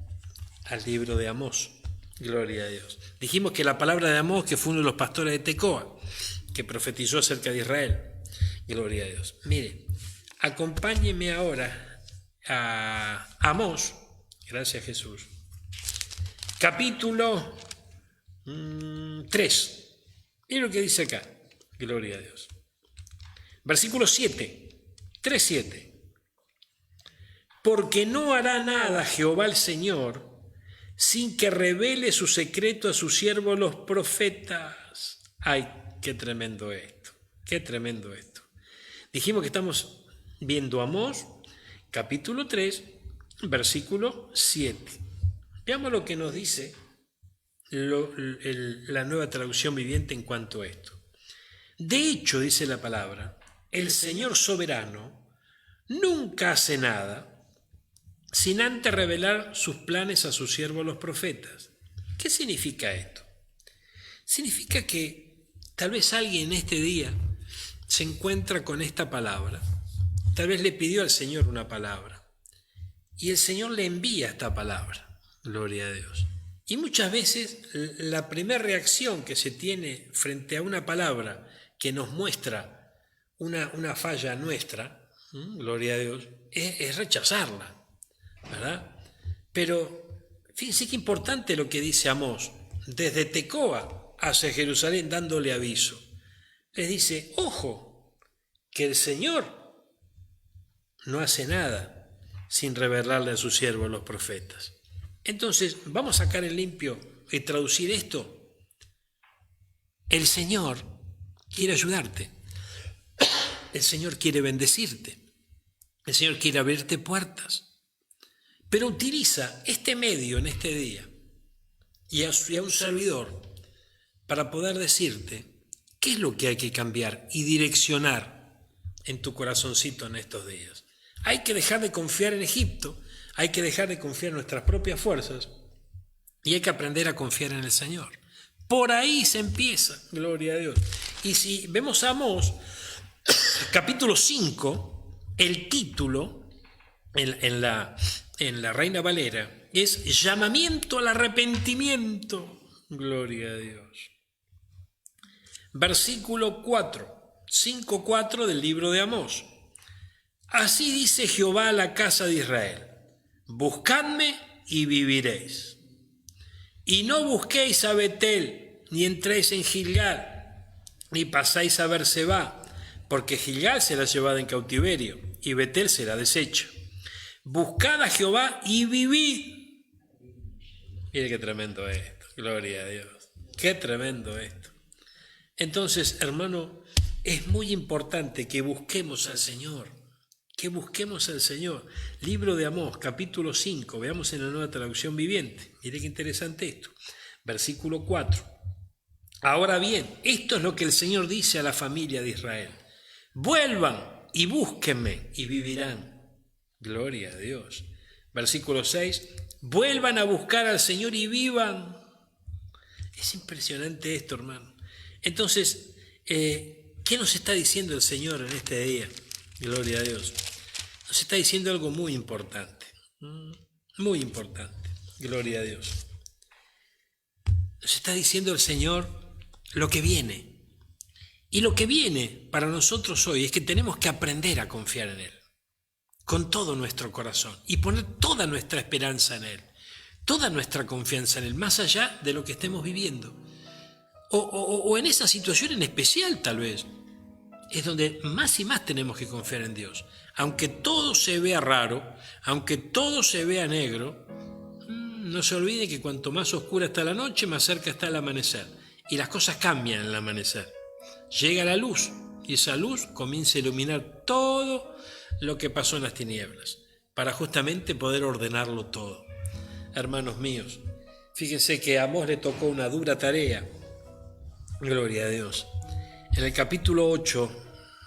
al libro de Amós, gloria a Dios. Dijimos que la palabra de Amós, que fue uno de los pastores de Tecoa, que profetizó acerca de Israel, gloria a Dios. Mire, acompáñeme ahora a Amós, gracias Jesús, capítulo 3. Mira lo que dice acá, gloria a Dios. Versículo 7, 3:7. Porque no hará nada Jehová el Señor sin que revele su secreto a sus siervos los profetas. Ay, qué tremendo esto, qué tremendo esto. Dijimos que estamos viendo Amós, capítulo 3, versículo 7. Veamos lo que nos dice la Nueva Traducción Viviente en cuanto a esto. De hecho, dice la palabra, el Señor soberano nunca hace nada sin antes revelar sus planes a sus siervos los profetas. ¿Qué significa esto? Significa que tal vez alguien en este día se encuentra con esta palabra, tal vez le pidió al Señor una palabra y el Señor le envía esta palabra, gloria a Dios. Y muchas veces la primera reacción que se tiene frente a una palabra que nos muestra una falla nuestra, gloria a Dios, es rechazarla, ¿verdad? Pero fíjense qué importante lo que dice Amós, desde Tecoa hacia Jerusalén dándole aviso. Les dice, ojo, que el Señor no hace nada sin revelarle a sus siervos los profetas. Entonces, vamos a sacar en limpio y traducir esto. El Señor quiere ayudarte. El Señor quiere bendecirte. El Señor quiere abrirte puertas. Pero utiliza este medio en este día y a un servidor para poder decirte qué es lo que hay que cambiar y direccionar en tu corazoncito en estos días. Hay que dejar de confiar en Egipto, hay que dejar de confiar en nuestras propias fuerzas y hay que aprender a confiar en el Señor. Por ahí se empieza, gloria a Dios. Y si vemos a Amós, capítulo 5, el título en la Reina Valera es llamamiento al arrepentimiento, gloria a Dios. Versículo 4, 5:4 del libro de Amós. Así dice Jehová a la casa de Israel: buscadme y viviréis. Y no busquéis a Betel, ni entréis en Gilgal, ni pasáis a Berseba, porque Gilgal será llevada en cautiverio, y Betel será deshecha. Buscad a Jehová y vivid. Mire qué tremendo esto, gloria a Dios. Qué tremendo esto. Entonces, hermano, es muy importante que busquemos al Señor. Que busquemos al Señor. Libro de Amós, capítulo 5, veamos en la Nueva Traducción Viviente. Mire qué interesante esto. Versículo 4. Ahora bien, esto es lo que el Señor dice a la familia de Israel: vuelvan y búsquenme y vivirán. Gloria a Dios. Versículo 6. Vuelvan a buscar al Señor y vivan. Es impresionante esto, hermano. Entonces, ¿qué nos está diciendo el Señor en este día? Gloria a Dios. Nos está diciendo algo muy importante. Muy importante. Gloria a Dios. Nos está diciendo el Señor lo que viene. Y lo que viene para nosotros hoy es que tenemos que aprender a confiar en Él. Con todo nuestro corazón. Y poner toda nuestra esperanza en Él. Toda nuestra confianza en Él. Más allá de lo que estemos viviendo. O en esa situación en especial, tal vez. Es donde más y más tenemos que confiar en Dios. Aunque todo se vea raro, aunque todo se vea negro, no se olvide que cuanto más oscura está la noche, más cerca está el amanecer. Y las cosas cambian en el amanecer. Llega la luz y esa luz comienza a iluminar todo lo que pasó en las tinieblas, para justamente poder ordenarlo todo. Hermanos míos, fíjense que a Amós le tocó una dura tarea. Gloria a Dios. En el capítulo 8,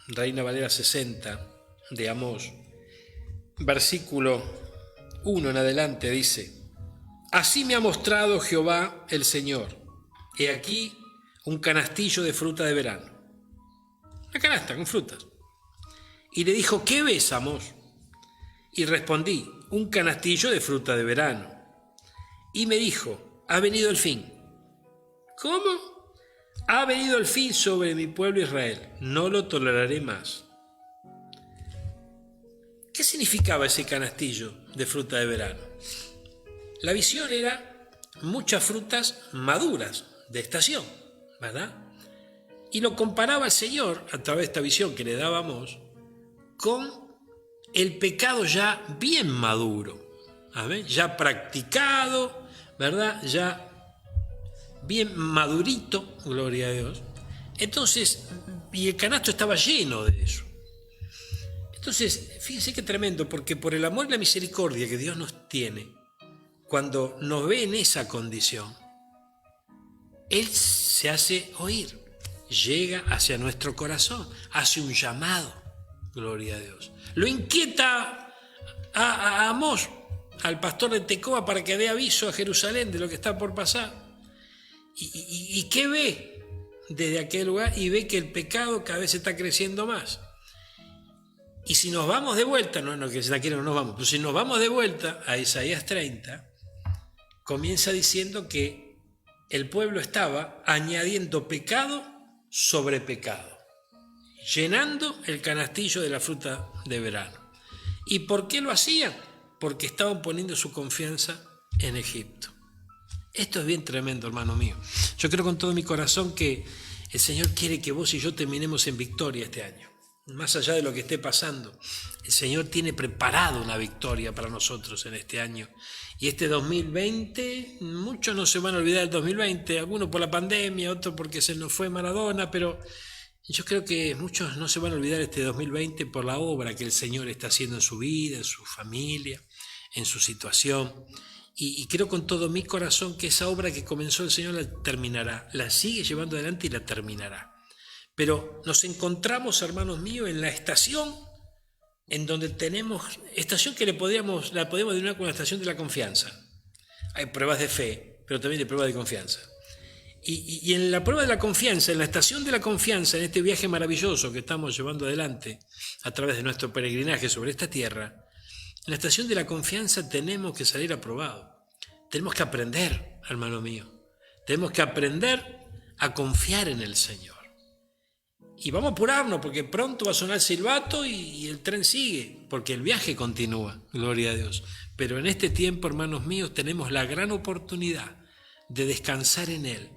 Reina Valera 60 de Amós, versículo 1 en adelante dice: así me ha mostrado Jehová el Señor. He aquí un canastillo de fruta de verano. Una canasta con frutas. Y le dijo: ¿qué ves, Amós? Y respondí: un canastillo de fruta de verano. Y me dijo: ha venido el fin. ¿Cómo? Ha venido el fin sobre mi pueblo Israel, no lo toleraré más. ¿Qué significaba ese canastillo de fruta de verano? La visión era muchas frutas maduras, de estación, ¿verdad? Y lo comparaba el Señor, a través de esta visión que le dábamos, con el pecado ya bien maduro, ¿sabes? Ya practicado, ¿verdad? Ya bien madurito, gloria a Dios. Entonces, y el canasto estaba lleno de eso. Entonces, fíjense qué tremendo, porque por el amor y la misericordia que Dios nos tiene, cuando nos ve en esa condición, Él se hace oír, llega hacia nuestro corazón, hace un llamado, gloria a Dios. Lo inquieta a Amós, al pastor de Tecoa, para que dé aviso a Jerusalén de lo que está por pasar. ¿Y qué ve desde aquel lugar? Y ve que el pecado cada vez está creciendo más. Y si nos vamos de vuelta, no que se la quiera no nos vamos, pero si nos vamos de vuelta a Isaías 30, comienza diciendo que el pueblo estaba añadiendo pecado sobre pecado, llenando el canastillo de la fruta de verano. ¿Y por qué lo hacían? Porque estaban poniendo su confianza en Egipto. Esto es bien tremendo, hermano mío. Yo creo con todo mi corazón que el Señor quiere que vos y yo terminemos en victoria este año. Más allá de lo que esté pasando, el Señor tiene preparado una victoria para nosotros en este año. Y este 2020, muchos no se van a olvidar del 2020, algunos por la pandemia, otros porque se nos fue Maradona, pero Yo creo que muchos no se van a olvidar este 2020 por la obra que el Señor está haciendo en su vida, en su familia, en su situación. Y creo con todo mi corazón que esa obra que comenzó el Señor la terminará, la sigue llevando adelante y la terminará. Pero nos encontramos, hermanos míos, en la estación en donde tenemos, estación que la podemos denominar como la estación de la confianza. Hay pruebas de fe, pero también hay pruebas de confianza. Y en la prueba de la confianza, en la estación de la confianza, en este viaje maravilloso que estamos llevando adelante a través de nuestro peregrinaje sobre esta tierra, en la estación de la confianza tenemos que salir aprobados. Tenemos que aprender, hermano mío. Tenemos que aprender a confiar en el Señor. Y vamos a apurarnos porque pronto va a sonar el silbato y el tren sigue, porque el viaje continúa, gloria a Dios. Pero en este tiempo, hermanos míos, tenemos la gran oportunidad de descansar en Él,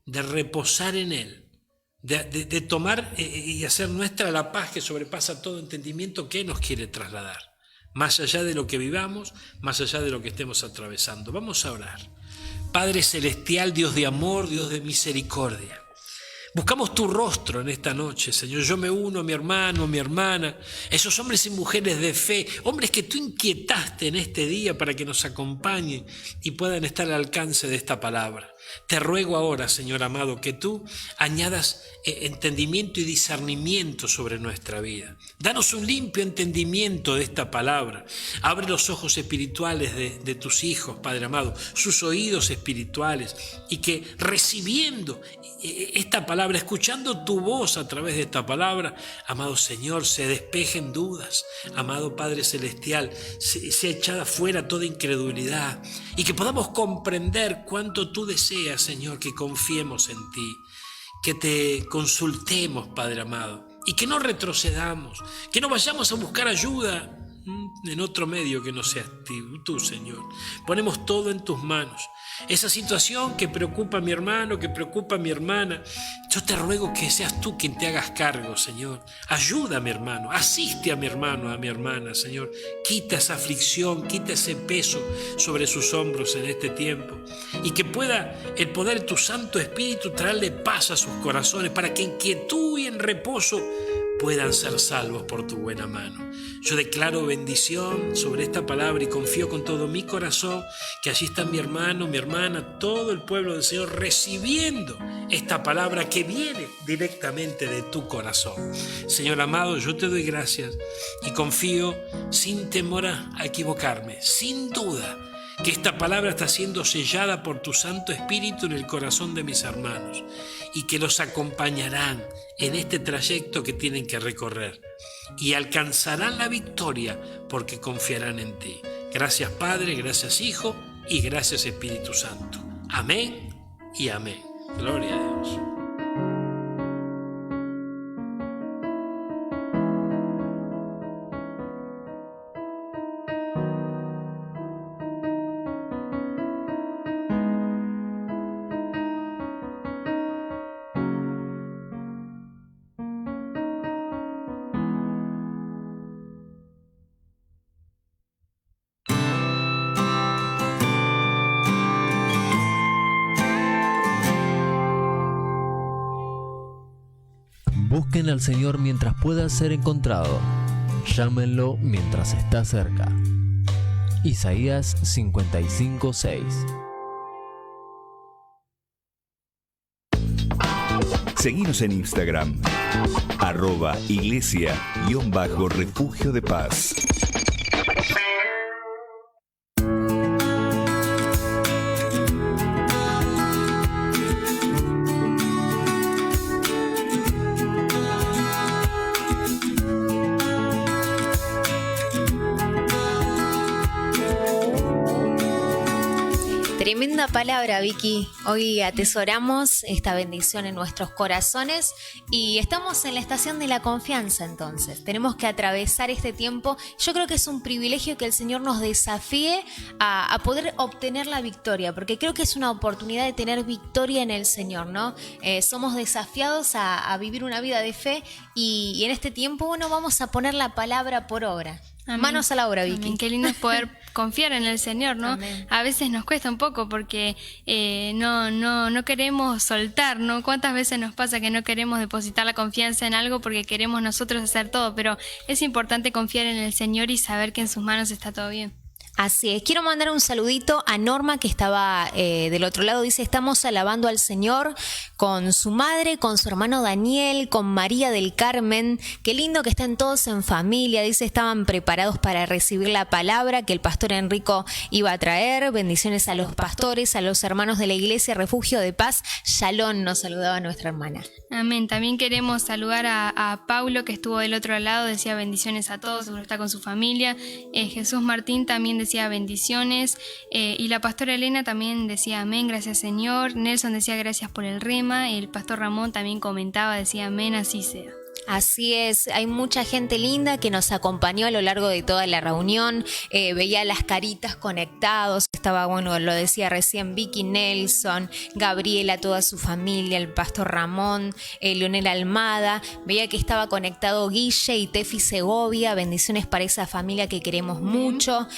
de reposar en Él, de tomar y hacer nuestra la paz que sobrepasa todo entendimiento que nos quiere trasladar, más allá de lo que vivamos, más allá de lo que estemos atravesando. Vamos a orar. Padre celestial, Dios de amor, Dios de misericordia, buscamos tu rostro en esta noche, Señor. Yo me uno a mi hermano, a mi hermana, esos hombres y mujeres de fe, hombres que tú inquietaste en este día para que nos acompañen y puedan estar al alcance de esta palabra. Te ruego ahora, Señor amado, que tú añadas entendimiento y discernimiento sobre nuestra vida. Danos un limpio entendimiento de esta palabra. Abre los ojos espirituales de tus hijos, Padre amado, sus oídos espirituales, y que recibiendo esta palabra, escuchando tu voz a través de esta palabra, amado Señor, se despejen dudas, amado Padre Celestial, sea echada fuera toda incredulidad y que podamos comprender cuánto tú deseas, Señor, que confiemos en ti, que te consultemos, Padre amado, y que no retrocedamos, que no vayamos a buscar ayuda en otro medio que no seas tú, Señor. Ponemos todo en tus manos. Esa situación que preocupa a mi hermano, que preocupa a mi hermana, yo te ruego que seas tú quien te hagas cargo, Señor. Ayuda a mi hermano, asiste a mi hermano, a mi hermana, Señor. Quita esa aflicción, quita ese peso sobre sus hombros en este tiempo, y que pueda el poder de tu Santo Espíritu traerle paz a sus corazones para que en quietud y en reposo puedan ser salvos por tu buena mano. Yo declaro bendición sobre esta palabra y confío con todo mi corazón que allí está mi hermano, mi hermana, todo el pueblo del Señor recibiendo esta palabra que viene directamente de tu corazón. Señor amado, yo te doy gracias y confío sin temor a equivocarme, sin duda, que esta palabra está siendo sellada por tu Santo Espíritu en el corazón de mis hermanos y que los acompañarán en este trayecto que tienen que recorrer y alcanzarán la victoria porque confiarán en ti. Gracias Padre, gracias Hijo y gracias Espíritu Santo. Amén y amén. Gloria a Dios. Busquen al Señor mientras pueda ser encontrado. Llámenlo mientras está cerca. Isaías 55:6. Seguinos en Instagram, @iglesia_refugio de paz. Tremenda palabra, Vicky. Hoy atesoramos esta bendición en nuestros corazones y estamos en la estación de la confianza entonces. Tenemos que atravesar este tiempo. Yo creo que es un privilegio que el Señor nos desafíe a poder obtener la victoria, porque creo que es una oportunidad de tener victoria en el Señor, ¿no? Somos desafiados a vivir una vida de fe y en este tiempo, bueno, vamos a poner la palabra por obra. Amén. Manos a la obra, Vicky. Amén. Qué lindo es poder confiar en el Señor, ¿no? Amén. A veces nos cuesta un poco porque no queremos soltar, ¿no? ¿Cuántas veces nos pasa que no queremos depositar la confianza en algo porque queremos nosotros hacer todo? Pero es importante confiar en el Señor y saber que en sus manos está todo bien. Así es, quiero mandar un saludito a Norma que estaba del otro lado, dice, estamos alabando al Señor con su madre, con su hermano Daniel, con María del Carmen, qué lindo que estén todos en familia, dice, estaban preparados para recibir la palabra que el pastor Enrico iba a traer, bendiciones a los pastores, a los hermanos de la iglesia Refugio de Paz, Shalom, nos saludaba nuestra hermana. Amén. También queremos saludar a Paulo que estuvo del otro lado, decía bendiciones a todos, seguro está con su familia. Jesús Martín también decía bendiciones y la pastora Elena también decía amén, gracias Señor. Nelson decía gracias por el rema, el pastor Ramón también comentaba, decía amén, así sea. Así es, hay mucha gente linda que nos acompañó a lo largo de toda la reunión, veía las caritas conectados, estaba, bueno, lo decía recién Vicky Nelson, Gabriela, toda su familia, el pastor Ramón, Leonel Almada, veía que estaba conectado Guille y Tefi Segovia, bendiciones para esa familia que queremos mucho,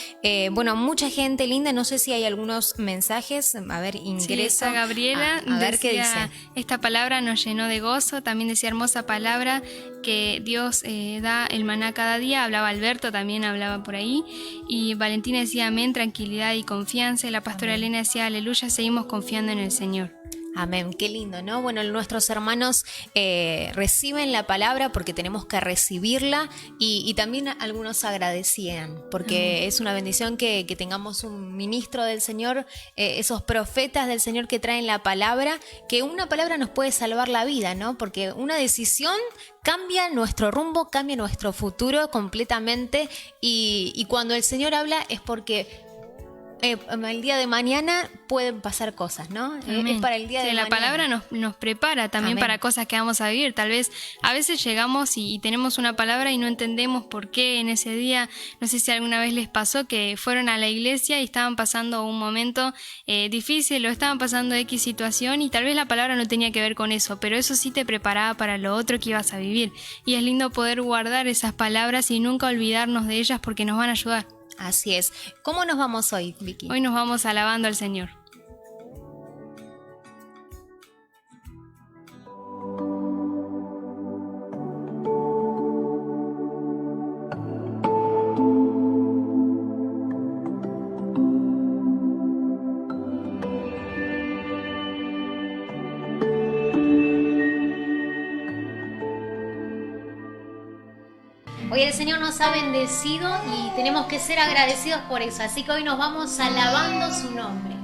bueno, mucha gente linda, no sé si hay algunos mensajes, a ver, ingreso. Sí, esa Gabriela a ver decía, qué dice. esta palabra nos llenó de gozo, también decía hermosa palabra, que Dios da el maná cada día, hablaba Alberto, también hablaba por ahí, y Valentina decía amén, tranquilidad y confianza, y la pastora Elena decía aleluya, seguimos confiando en el Señor. Amén, qué lindo, ¿no? Bueno, nuestros hermanos reciben la palabra porque tenemos que recibirla y también algunos agradecían porque es una bendición que tengamos un ministro del Señor, esos profetas del Señor que traen la palabra, que una palabra nos puede salvar la vida, ¿no? Porque una decisión cambia nuestro rumbo, cambia nuestro futuro completamente y cuando el Señor habla es porque el día de mañana pueden pasar cosas, ¿no? Es para el día de la mañana. palabra nos prepara también para cosas que vamos a vivir. Tal vez a veces llegamos y tenemos una palabra y no entendemos por qué en ese día. No sé si alguna vez les pasó que fueron a la iglesia y estaban pasando un momento difícil o estaban pasando X situación y tal vez la palabra no tenía que ver con eso, pero eso sí te preparaba para lo otro que ibas a vivir. Y es lindo poder guardar esas palabras y nunca olvidarnos de ellas porque nos van a ayudar. Así es. ¿Cómo nos vamos hoy, Vicky? Hoy nos vamos alabando al Señor. Hoy el Señor nos ha bendecido y tenemos que ser agradecidos por eso. Así que hoy nos vamos alabando su nombre.